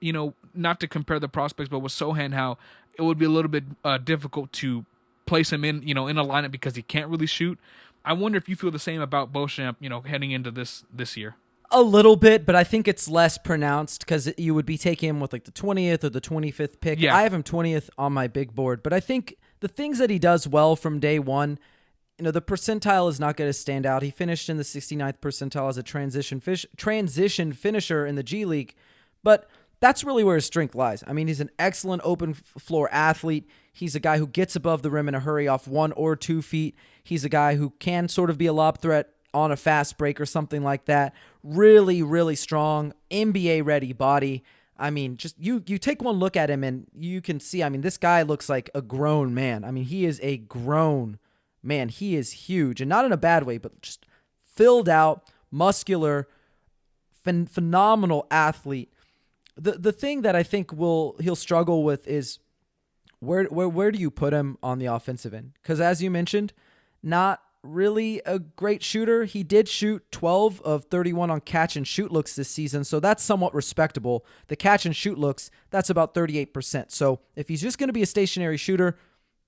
C: not to compare the prospects, but with Sohan, how it would be a little bit difficult to place him in a lineup because he can't really shoot. I wonder if you feel the same about Beauchamp, heading into this year.
A: A little bit, but I think it's less pronounced because you would be taking him with like the 20th or the 25th pick.
C: Yeah.
A: I have him 20th on my big board, but I think the things that he does well from day one, the percentile is not going to stand out. He finished in the 69th percentile as a transition finisher in the G League, but that's really where his strength lies. I mean, he's an excellent open floor athlete. He's a guy who gets above the rim in a hurry off 1 or 2 feet. He's a guy who can sort of be a lob threat on a fast break or something like that. Really, really strong, NBA-ready body. I mean, just you take one look at him and you can see, I mean, this guy looks like a grown man. I mean, he is a grown man. He is huge, and not in a bad way, but just filled out, muscular, phenomenal athlete. The thing that I think he'll struggle with is where do you put him on the offensive end? Because as you mentioned, not really a great shooter. He did shoot 12 of 31 on catch and shoot looks this season, so that's somewhat respectable. The catch and shoot looks, that's about 38%. So if he's just going to be a stationary shooter,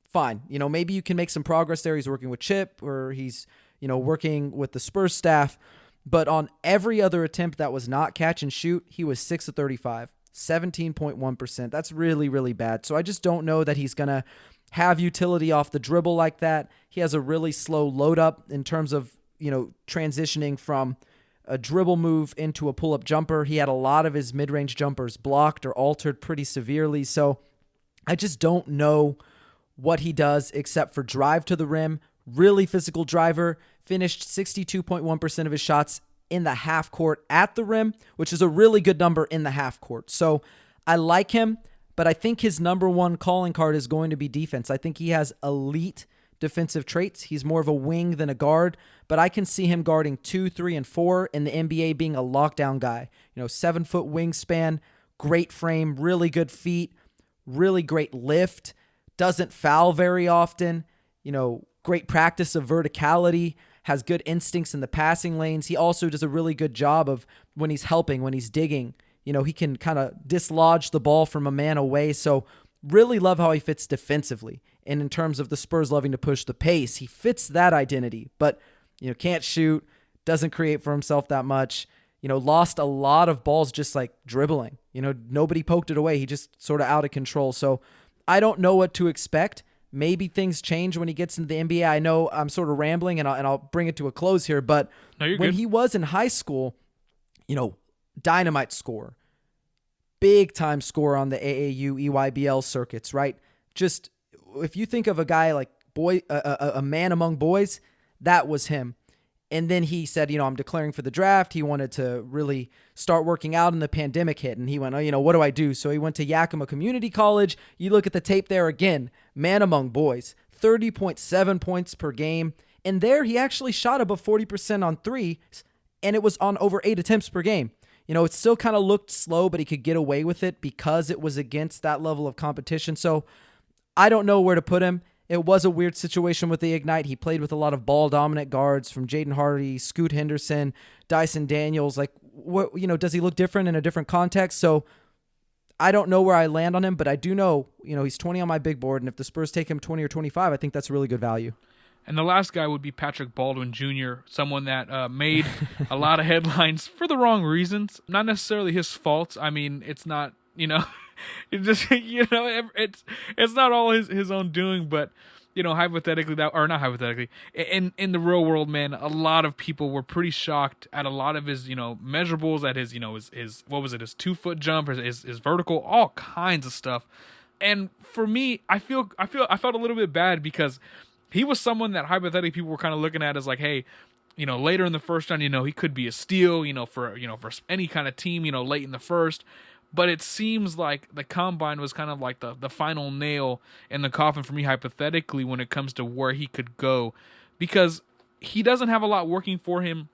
A: fine. Maybe you can make some progress there. He's working with Chip, or he's working with the Spurs staff. But on every other attempt that was not catch and shoot, he was 6 of 35, 17.1%. That's really, really bad. So I just don't know that he's going to have utility off the dribble like that. He has a really slow load up in terms of, transitioning from a dribble move into a pull-up jumper. He had a lot of his mid-range jumpers blocked or altered pretty severely. So I just don't know what he does except for drive to the rim. Really physical driver, finished 62.1% of his shots in the half court at the rim, which is a really good number in the half court. So I like him, but I think his number one calling card is going to be defense. I think he has elite defensive traits. He's more of a wing than a guard, but I can see him guarding 2, 3, and 4 in the NBA, being a lockdown guy. 7-foot wingspan, great frame, really good feet, really great lift, doesn't foul very often, great practice of verticality, has good instincts in the passing lanes. He also does a really good job of when he's helping, when he's digging, he can kind of dislodge the ball from a man away. So really love how he fits defensively. And in terms of the Spurs loving to push the pace, he fits that identity, but, can't shoot, doesn't create for himself that much, lost a lot of balls just like dribbling, nobody poked it away. He just sort of out of control. So I don't know what to expect. Maybe things change when he gets into the NBA. I know I'm sort of rambling, and I'll bring it to a close here. But when he was in high school, dynamite scorer, big time scorer on the AAU, EYBL circuits, right? Just if you think of a guy like a man among boys, that was him. And then he said, I'm declaring for the draft. He wanted to really start working out, and the pandemic hit. And he went, what do I do? So he went to Yakima Community College. You look at the tape there again, man among boys, 30.7 points per game. And there he actually shot above 40% on threes, and it was on over 8 attempts per game. It still kind of looked slow, but he could get away with it because it was against that level of competition. So I don't know where to put him. It was a weird situation with the Ignite. He played with a lot of ball-dominant guards from Jaden Hardy, Scoot Henderson, Dyson Daniels. Like, what, does he look different in a different context? So I don't know where I land on him, but I do know, he's 20 on my big board, and if the Spurs take him 20 or 25, I think that's really good value.
C: And the last guy would be Patrick Baldwin Jr., someone that made a lot of headlines for the wrong reasons. Not necessarily his fault. I mean, it's not, It just it's not all his own doing, but hypothetically not hypothetically, in the real world, man, a lot of people were pretty shocked at a lot of his measurables, at his his what was it, his 2-foot jump, his vertical, all kinds of stuff. And for me, I felt a little bit bad because he was someone that hypothetically people were kind of looking at as like, hey, later in the first round, he could be a steal, for any kind of team, late in the first. But it seems like the combine was kind of like the final nail in the coffin for me, hypothetically, when it comes to where he could go, because he doesn't have a lot working for him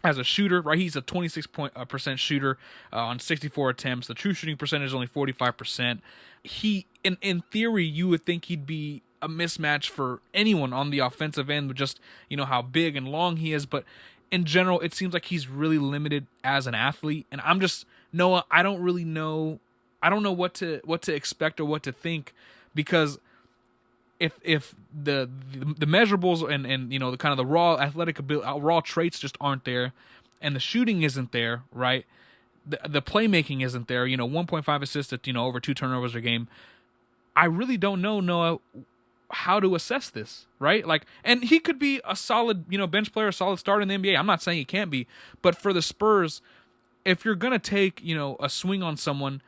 C: as a shooter, right? He's a 26% shooter on 64 attempts. The true shooting percentage is only 45%. He, in theory, you would think he'd be a mismatch for anyone on the offensive end with just, how big and long he is. But in general, it seems like he's really limited as an athlete. And I'm just, Noah, I don't really know. I don't know what to expect or what to think, because if the measurables and the kind of the raw athletic ability, raw traits just aren't there, and the shooting isn't there, right? The playmaking isn't there. 1.5 assists at over 2 turnovers a game. I really don't know, Noah, how to assess this, right? Like, and he could be a solid, bench player, a solid starter in the NBA. I'm not saying he can't be, but for the Spurs, if you're gonna take, a swing on someone,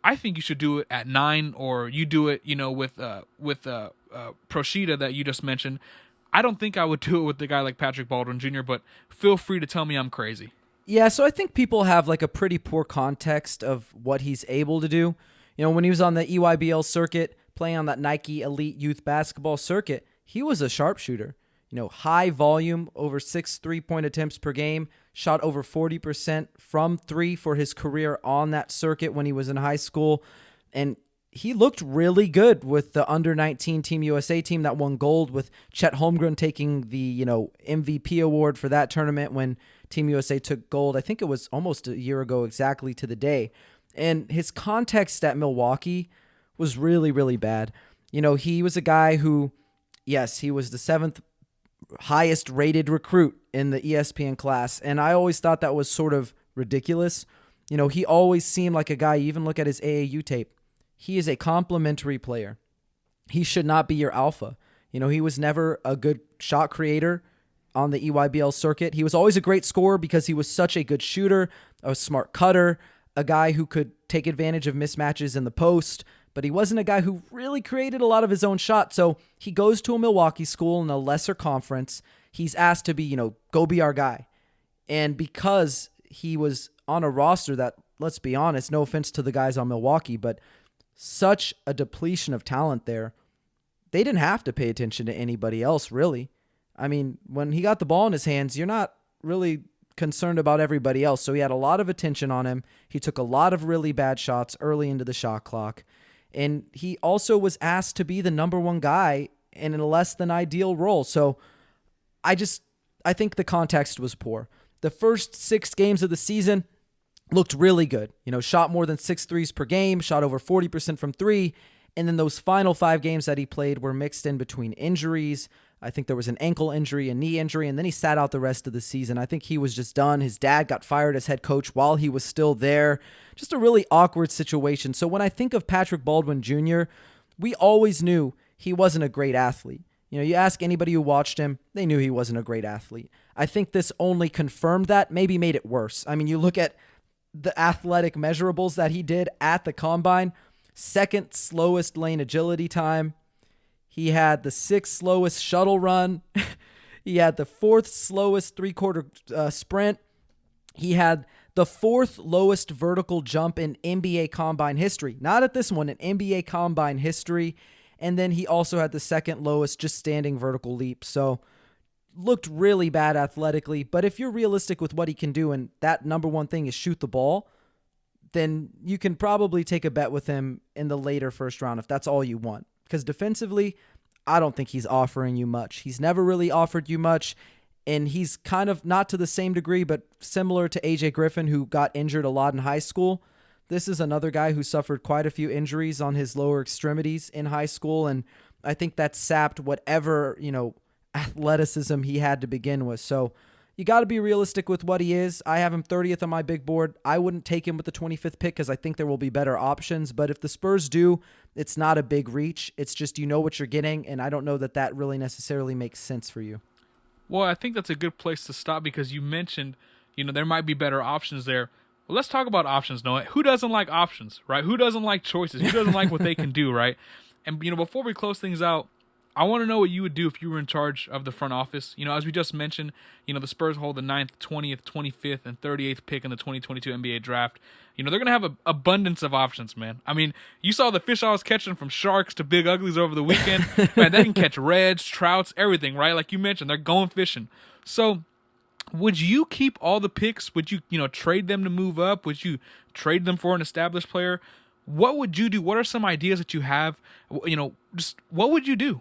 C: I think you should do it at 9, or you do it, with Proshita that you just mentioned. I don't think I would do it with the guy like Patrick Baldwin Jr., but feel free to tell me I'm crazy.
A: Yeah, so I think people have like a pretty poor context of what he's able to do. When he was on the EYBL circuit, playing on that Nike Elite Youth Basketball circuit, he was a sharpshooter. High volume, over 6 3-point attempts per game, shot over 40% from 3 for his career on that circuit when he was in high school. And he looked really good with the under-19 Team USA team that won gold, with Chet Holmgren taking the, MVP award for that tournament when Team USA took gold. I think it was almost a year ago exactly to the day. And his context at Milwaukee was really, really bad. He was a guy who, yes, he was the 7th highest rated recruit in the ESPN class. And I always thought that was sort of ridiculous. He always seemed like a guy, you even look at his AAU tape, he is a complimentary player. He should not be your alpha. He was never a good shot creator on the EYBL circuit. He was always a great scorer because he was such a good shooter, a smart cutter, a guy who could take advantage of mismatches in the post, but he wasn't a guy who really created a lot of his own shot. So he goes to a Milwaukee school in a lesser conference. He's asked to be, go be our guy. And because he was on a roster that, let's be honest, no offense to the guys on Milwaukee, but such a depletion of talent there, they didn't have to pay attention to anybody else, really. I mean, when he got the ball in his hands, you're not really concerned about everybody else. So he had a lot of attention on him. He took a lot of really bad shots early into the shot clock. And he also was asked to be the number 1 guy in a less than ideal role. So I think the context was poor. The first 6 games of the season looked really good. Shot more than 6 threes per game, shot over 40% from 3. And then those final 5 games that he played were mixed in between injuries. I think there was an ankle injury, a knee injury, and then he sat out the rest of the season. I think he was just done. His dad got fired as head coach while he was still there. Just a really awkward situation. So when I think of Patrick Baldwin Jr., we always knew he wasn't a great athlete. You ask anybody who watched him, they knew he wasn't a great athlete. I think this only confirmed that, maybe made it worse. I mean, you look at the athletic measurables that he did at the combine, 2nd slowest lane agility time. He had the 6th slowest shuttle run. He had the 4th slowest 3-quarter sprint. He had the 4th lowest vertical jump in NBA Combine history. Not at this one, in NBA Combine history. And then he also had the 2nd lowest just standing vertical leap. So looked really bad athletically. But if you're realistic with what he can do, and that number 1 thing is shoot the ball, then you can probably take a bet with him in the later first round if that's all you want. Because defensively, I don't think he's offering you much. He's never really offered you much, and he's kind of not to the same degree, but similar to AJ Griffin, who got injured a lot in high school. This is another guy who suffered quite a few injuries on his lower extremities in high school, and I think that sapped whatever, athleticism he had to begin with. So you got to be realistic with what he is. I have him 30th on my big board. I wouldn't take him with the 25th pick because I think there will be better options. But if the Spurs do, it's not a big reach. It's just you know what you're getting, and I don't know that that really necessarily makes sense for you.
C: Well, I think that's a good place to stop because you mentioned, there might be better options there. Well, let's talk about options, Noah. Who doesn't like options, right? Who doesn't like choices? Who doesn't like what they can do, right? And, before we close things out, I want to know what you would do if you were in charge of the front office. As we just mentioned, the Spurs hold the 9th, 20th, 25th, and 38th pick in the 2022 NBA draft. They're going to have an abundance of options, man. I mean, you saw the fish I was catching from sharks to big uglies over the weekend. Man, they can catch reds, trouts, everything, right? Like you mentioned, they're going fishing. So would you keep all the picks? Would you, trade them to move up? Would you trade them for an established player? What would you do? What are some ideas that you have? Just what would you do?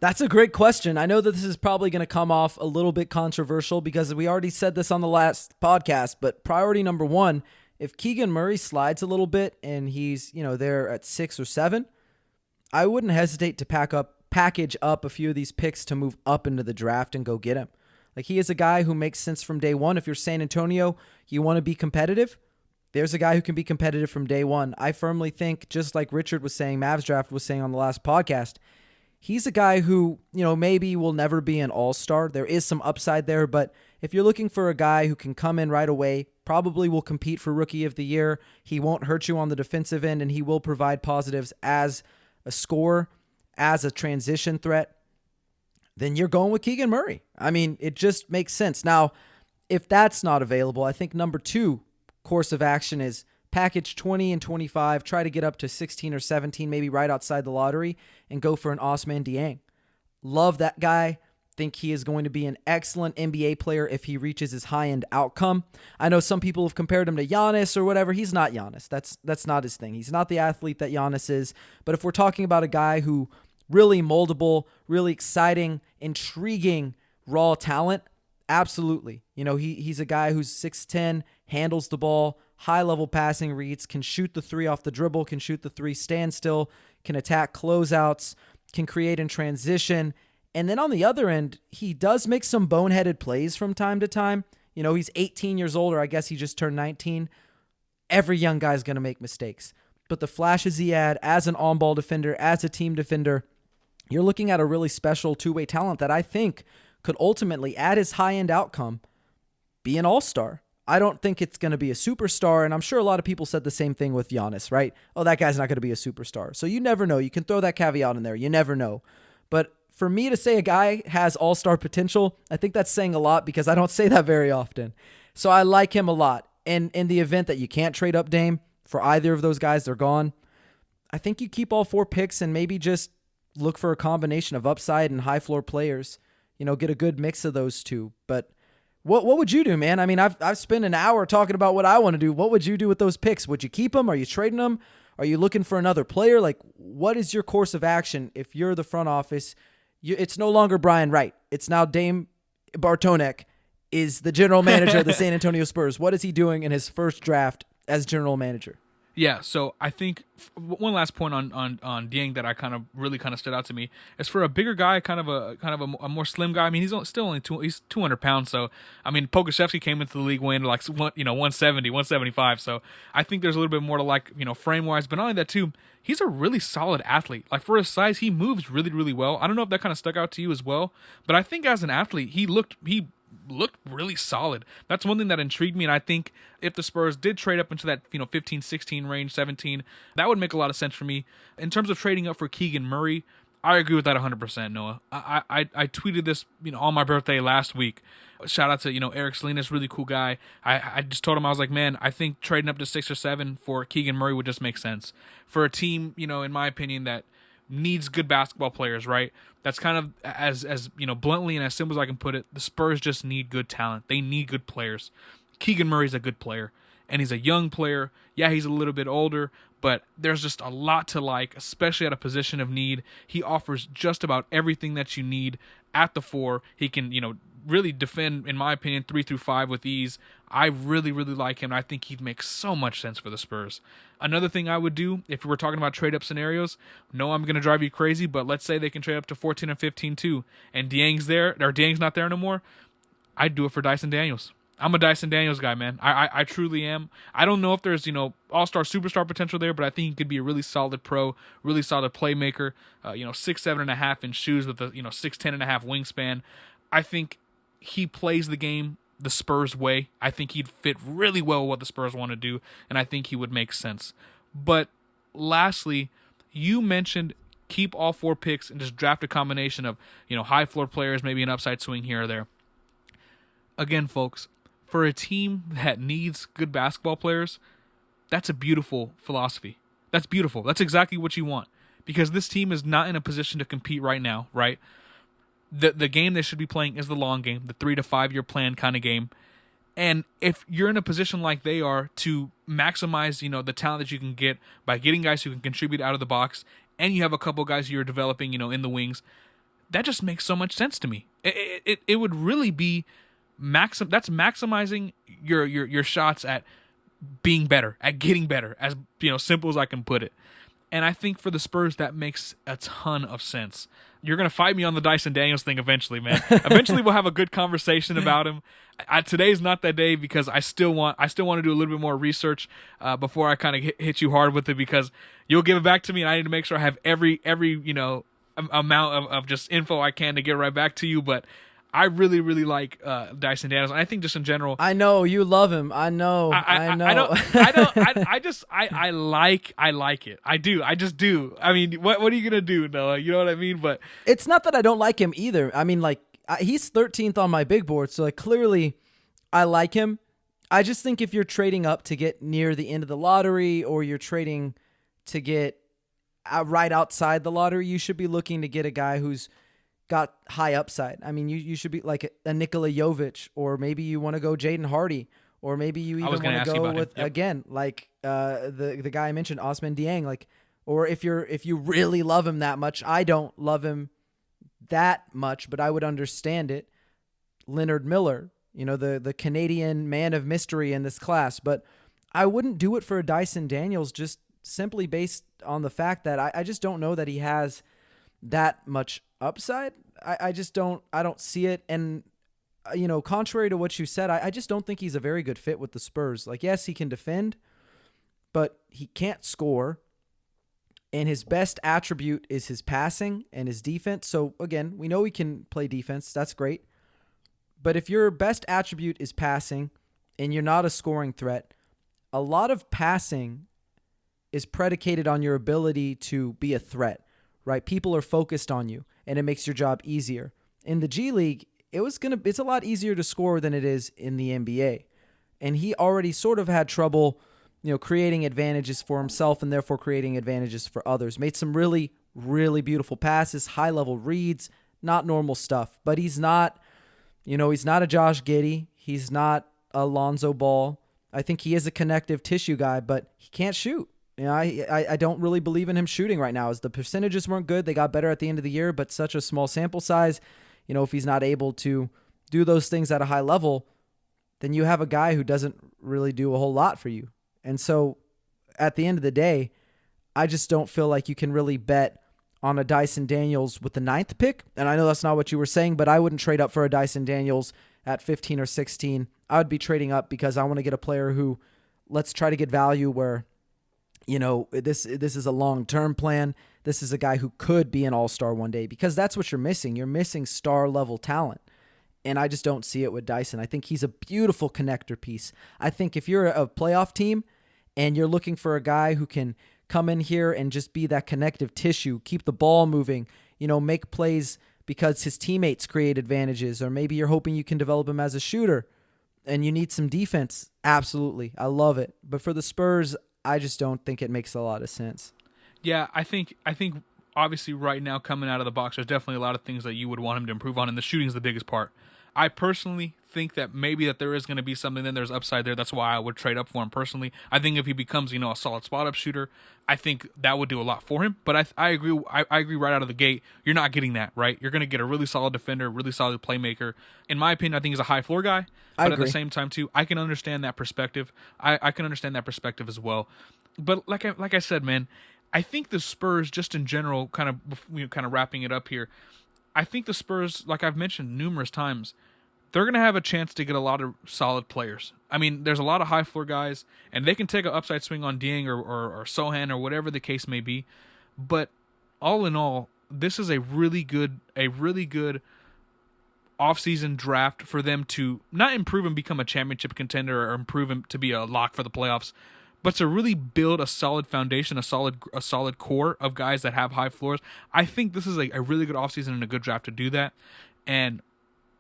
A: That's a great question. I know that this is probably going to come off a little bit controversial because we already said this on the last podcast, but priority number one, if Keegan Murray slides a little bit and he's, there at 6 or 7, I wouldn't hesitate to package up a few of these picks to move up into the draft and go get him. Like, he is a guy who makes sense from day one. If you're San Antonio, you want to be competitive, there's a guy who can be competitive from day one. I firmly think, just like Richard was saying, Mavs Draft was saying on the last podcast, he's a guy who, maybe will never be an all-star. There is some upside there, but if you're looking for a guy who can come in right away, probably will compete for Rookie of the Year, he won't hurt you on the defensive end, and he will provide positives as a scorer, as a transition threat, then you're going with Keegan Murray. I mean, it just makes sense. Now, if that's not available, I think number 2 course of action is package 20 and 25, try to get up to 16 or 17, maybe right outside the lottery, and go for an Ousmane Dieng. Love that guy. Think he is going to be an excellent NBA player if he reaches his high-end outcome. I know some people have compared him to Giannis or whatever. He's not Giannis. That's not his thing. He's not the athlete that Giannis is. But if we're talking about a guy who really moldable, really exciting, intriguing, raw talent, absolutely. He's a guy who's 6'10", handles the ball, high-level passing reads, can shoot the 3 off the dribble, can shoot the 3 standstill, can attack closeouts, can create in transition. And then on the other end, he does make some boneheaded plays from time to time. He's 18 years old, or I guess he just turned 19. Every young guy's going to make mistakes. But the flashes he had as an on-ball defender, as a team defender, you're looking at a really special two-way talent that I think could ultimately, at his high-end outcome, be an all-star. I don't think it's going to be a superstar, and I'm sure a lot of people said the same thing with Giannis, right? Oh, that guy's not going to be a superstar. So you never know. You can throw that caveat in there. You never know. But for me to say a guy has all-star potential, I think that's saying a lot because I don't say that very often. So I like him a lot. And in the event that you can't trade up Dame for either of those guys, they're gone, I think you keep all 4 picks and maybe just look for a combination of upside and high-floor players. Get a good mix of those two. But what would you do, man? I mean, I've spent an hour talking about what I want to do. What would you do with those picks? Would you keep them? Are you trading them? Are you looking for another player? Like, what is your course of action if you're the front office? It's no longer Brian Wright. It's now Dame Bartonek is the general manager of the San Antonio Spurs. What is he doing in his first draft as general manager?
C: Yeah, so I think one last point on Dieng that I really stood out to me is for a bigger guy, kind of a more slim guy. I mean, he's still only he's 200 pounds. So I mean, Pokusevski came into the league weighing like 170, 175. So I think there's a little bit more to like frame wise. But not only that too, he's a really solid athlete. Like for his size, he moves really really well. I don't know if that kind of stuck out to you as well, but I think as an athlete, he looked really solid. That's one thing that intrigued me, and I think if the Spurs did trade up into that 15, 16 range, 17, that would make a lot of sense for me. In terms of trading up for Keegan Murray, I agree with that 100%, Noah. I tweeted this on my birthday last week. Shout out to Eric Salinas, really cool guy. I just told him, I was like, man, I think trading up to 6 or 7 for Keegan Murray would just make sense for a team, in my opinion, that needs good basketball players, right? That's kind of as bluntly and as simple as I can put it, the Spurs just need good talent. They need good players. Keegan Murray's a good player, and he's a young player. Yeah, he's a little bit older, but there's just a lot to like, especially at a position of need. He offers just about everything that you need at the 4. He can, really defend, in my opinion, 3 through 5 with ease. I really, really like him. I think he'd make so much sense for the Spurs. Another thing I would do, if we were talking about trade-up scenarios, no, I'm going to drive you crazy, but let's say they can trade up to 14 and 15 too, and Dieng's not there no more. I'd do it for Dyson Daniels. I'm a Dyson Daniels guy, man. I truly am. I don't know if there's, all-star, superstar potential there, but I think he could be a really solid pro, really solid playmaker. 6'7.5" in shoes with a 6'10.5" wingspan. I think he plays the game the Spurs way. I think he'd fit really well with what the Spurs want to do, and I think he would make sense. But lastly, you mentioned keep all 4 picks and just draft a combination of high floor players, maybe an upside swing here or there. Again, folks, for a team that needs good basketball players, that's a beautiful philosophy. That's beautiful. That's exactly what you want, because this team is not in a position to compete right now, right? The game they should be playing is the long game, the 3 to 5 year plan kind of game. And if you're in a position like they are to maximize, the talent that you can get by getting guys who can contribute out of the box, and you have a couple guys you're developing, in the wings, that just makes so much sense to me. It would really be that's maximizing your shots at being better, at getting better, as simple as I can put it. And I think for the Spurs that makes a ton of sense. You're gonna fight me on the Dyson Daniels thing eventually, man. Eventually we'll have a good conversation about him. Today's not that day, because I still want to do a little bit more research before I kind of hit you hard with it, because you'll give it back to me, and I need to make sure I have every amount of just info I can to get right back to you. But I really, really like Dyson Daniels, and I think just in general.
A: I know you love him. I know.
C: I like it. I do. I just do. I mean, what are you gonna do, Noah? You know what I mean? But
A: it's not that I don't like him either. I mean, he's 13th on my big board, so clearly, I like him. I just think if you're trading up to get near the end of the lottery, or you're trading to get right outside the lottery, you should be looking to get a guy who's got high upside. I mean, you should be like a Nikola Jovic, or maybe you want to go Jaden Hardy, or maybe you even want to go with again the guy I mentioned, Osman Dieng, or if you really love him that much. I don't love him that much, but I would understand it. Leonard Miller, the Canadian man of mystery in this class, but I wouldn't do it for a Dyson Daniels just simply based on the fact that I just don't know that he has that much upside. I don't see it. And, contrary to what you said, I just don't think he's a very good fit with the Spurs. Yes, he can defend, but he can't score. And his best attribute is his passing and his defense. So again, we know he can play defense. That's great. But if your best attribute is passing and you're not a scoring threat, a lot of passing is predicated on your ability to be a threat. Right? People are focused on you, and it makes your job easier. In the G League, it's a lot easier to score than it is in the NBA. And he already sort of had trouble, creating advantages for himself and therefore creating advantages for others. Made some really, really beautiful passes, high-level reads, not normal stuff. But he's not, he's not a Josh Giddey. He's not a Lonzo Ball. I think he is a connective tissue guy, but he can't shoot. I don't really believe in him shooting right now. As the percentages weren't good, they got better at the end of the year, but such a small sample size, if he's not able to do those things at a high level, then you have a guy who doesn't really do a whole lot for you. And so at the end of the day, I just don't feel like you can really bet on a Dyson Daniels with the 9th pick. And I know that's not what you were saying, but I wouldn't trade up for a Dyson Daniels at 15 or 16. I would be trading up because I want to get a player who, let's try to get value where, this is a long-term plan. This is a guy who could be an all-star one day, because that's what you're missing. You're missing star-level talent, and I just don't see it with Dyson. I think he's a beautiful connector piece. I think if you're a playoff team and you're looking for a guy who can come in here and just be that connective tissue, keep the ball moving, make plays because his teammates create advantages, or maybe you're hoping you can develop him as a shooter and you need some defense, absolutely. I love it. But for the Spurs, I just don't think it makes a lot of sense.
C: Yeah, I think obviously right now coming out of the box, there's definitely a lot of things that you would want him to improve on, and the shooting is the biggest part. I personally think that maybe that there is going to be something, then there's upside there. That's why I would trade up for him personally. I think if he becomes, a solid spot-up shooter, I think that would do a lot for him. But I agree. I agree right out of the gate. You're not getting that, right? You're going to get a really solid defender, really solid playmaker. In my opinion, I think he's a high floor guy. But at the same time, too, I can understand that perspective. I can understand that perspective as well. But like I said, man, I think the Spurs, just in general, kind of wrapping it up here, I think the Spurs, like I've mentioned numerous times, they're going to have a chance to get a lot of solid players. I mean, there's a lot of high floor guys, and they can take an upside swing on Dieng or Sohan or whatever the case may be. But all in all, this is a really good offseason draft for them to not improve and become a championship contender or improve and to be a lock for the playoffs, but to really build a solid foundation, a solid core of guys that have high floors. I think this is a really good offseason and a good draft to do that. And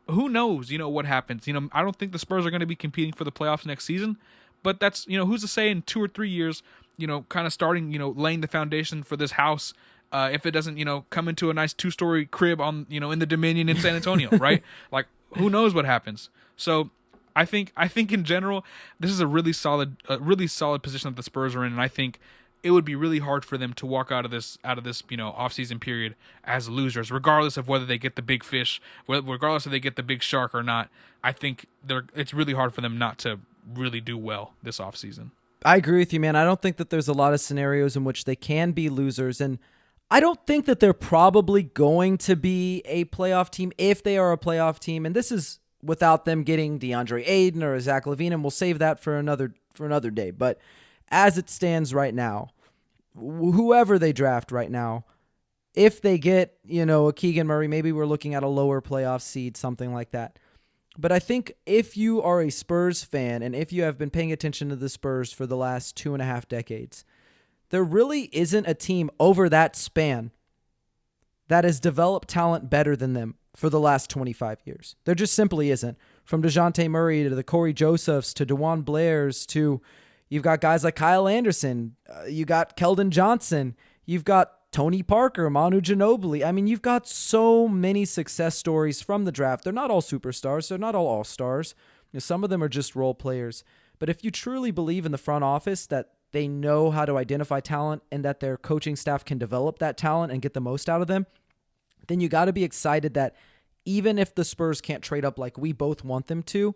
C: who knows, what happens. I don't think the Spurs are going to be competing for the playoffs next season, but that's, who's to say in 2 or 3 years, kind of starting, laying the foundation for this house, if it doesn't, come into a nice 2-story crib on, in the Dominion in San Antonio, right? Like, who knows what happens. So I think in general, this is a really solid position that the Spurs are in, and I think it would be really hard for them to walk out of this offseason period as losers, regardless of whether they get the big fish, regardless if they get the big shark or not. I think it's really hard for them not to really do well this offseason.
A: I agree with you, man. I don't think that there's a lot of scenarios in which they can be losers, and I don't think that they're probably going to be a playoff team if they are a playoff team, and this is without them getting DeAndre Ayton or Zach LaVine, and we'll save that for another day. But as it stands right now, whoever they draft right now, if they get, a Keegan Murray, maybe we're looking at a lower playoff seed, something like that. But I think if you are a Spurs fan and if you have been paying attention to the Spurs for the last 2.5 decades, there really isn't a team over that span that has developed talent better than them for the last 25 years. There just simply isn't. From DeJounte Murray to the Corey Josephs to DeJuan Blairs to you've got guys like Kyle Anderson, you got Keldon Johnson, you've got Tony Parker, Manu Ginobili. I mean, you've got so many success stories from the draft. They're not all superstars. They're not all all-stars. Some of them are just role players. But if you truly believe in the front office that they know how to identify talent and that their coaching staff can develop that talent and get the most out of them, then you got to be excited that even if the Spurs can't trade up like we both want them to,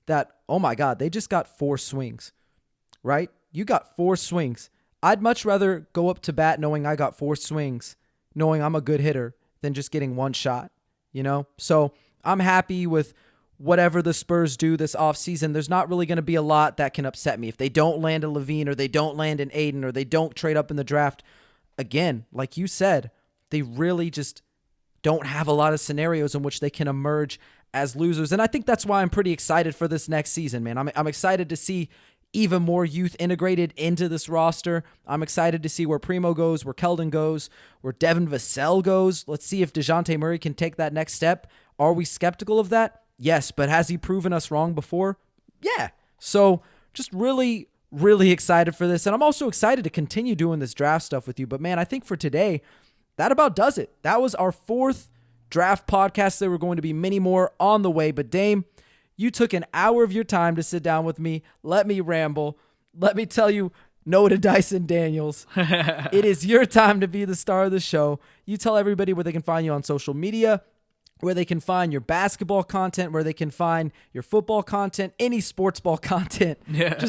A: that, oh my God, they just got 4 swings, right? You got 4 swings. I'd much rather go up to bat knowing I got 4 swings, knowing I'm a good hitter, than just getting 1 shot, So I'm happy with whatever the Spurs do this offseason. There's not really going to be a lot that can upset me. If they don't land a LaVine or they don't land an Aiden or they don't trade up in the draft, again, like you said, they really just don't have a lot of scenarios in which they can emerge as losers. And I think that's why I'm pretty excited for this next season, man. I'm excited to see even more youth integrated into this roster. I'm excited to see where Primo goes, where Keldon goes, where Devin Vassell goes. Let's see if DeJounte Murray can take that next step. Are we skeptical of that? Yes, but has he proven us wrong before? Yeah. So just really, really excited for this. And I'm also excited to continue doing this draft stuff with you. But man, I think for today, that about does it. That was our 4th draft podcast. There were going to be many more on the way. But Dame, you took an hour of your time to sit down with me. Let me ramble. Let me tell you no to Dyson Daniels. It is your time to be the star of the show. You tell everybody where they can find you on social media, where they can find your basketball content, where they can find your football content, any sports ball content.
C: Yeah.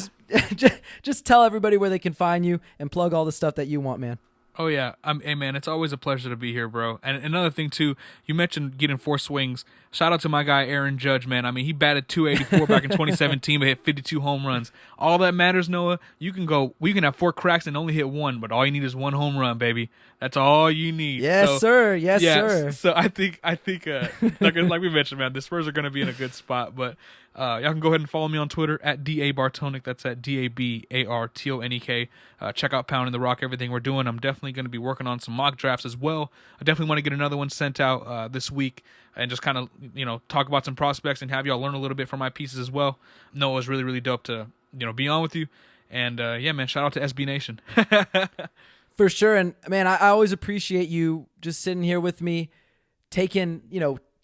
A: Just tell everybody where they can find you and plug all the stuff that you want, man.
C: Oh, yeah. Hey, man, it's always a pleasure to be here, bro. And another thing, too, you mentioned getting 4 swings. Shout out to my guy, Aaron Judge, man. I mean, he batted .284 back in 2017, but hit 52 home runs. All that matters, Noah, we can have 4 cracks and only hit 1, but all you need is 1 home run, baby. That's all you need.
A: Yes, sir. Yes, sir.
C: So I think like we mentioned, man, the Spurs are going to be in a good spot, but y'all can go ahead and follow me on Twitter at DA Bartonek. That's at DABARTONEK. Check out Pounding the Rock, everything we're doing. I'm definitely going to be working on some mock drafts as well. I definitely want to get another one sent out this week and just kind of, talk about some prospects and have y'all learn a little bit from my pieces as well. No, it was really, really dope to, be on with you. And yeah, man, shout out to SB Nation.
A: For sure. And man, I always appreciate you just sitting here with me, taking,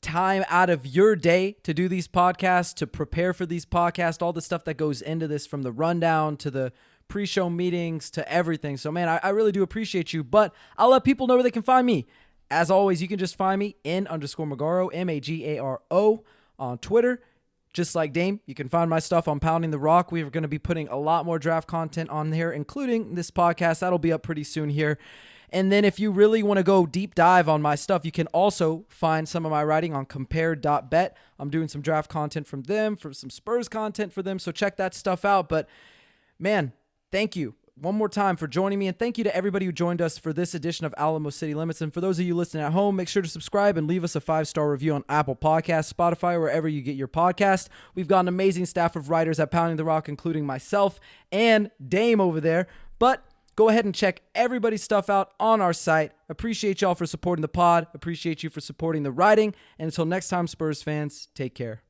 A: time out of your day to do these podcasts, to prepare for these podcasts, all the stuff that goes into this, from the rundown to the pre-show meetings to everything. So man, I really do appreciate you, but I'll let people know where they can find me. As always, you can just find me _Magaro, Magaro on Twitter. Just like Dame, you can find my stuff on Pounding the Rock. We're going to be putting a lot more draft content on here, including this podcast. That'll be up pretty soon here. And then if you really want to go deep dive on my stuff, you can also find some of my writing on compare.bet. I'm doing some draft content from them, for some Spurs content for them, so check that stuff out. But man, thank you one more time for joining me, and thank you to everybody who joined us for this edition of Alamo City Limits. And for those of you listening at home, make sure to subscribe and leave us a 5-star review on Apple Podcasts, Spotify, or wherever you get your podcast. We've got an amazing staff of writers at Pounding the Rock, including myself and Dame over there. But go ahead and check everybody's stuff out on our site. Appreciate y'all for supporting the pod. Appreciate you for supporting the writing. And until next time, Spurs fans, take care.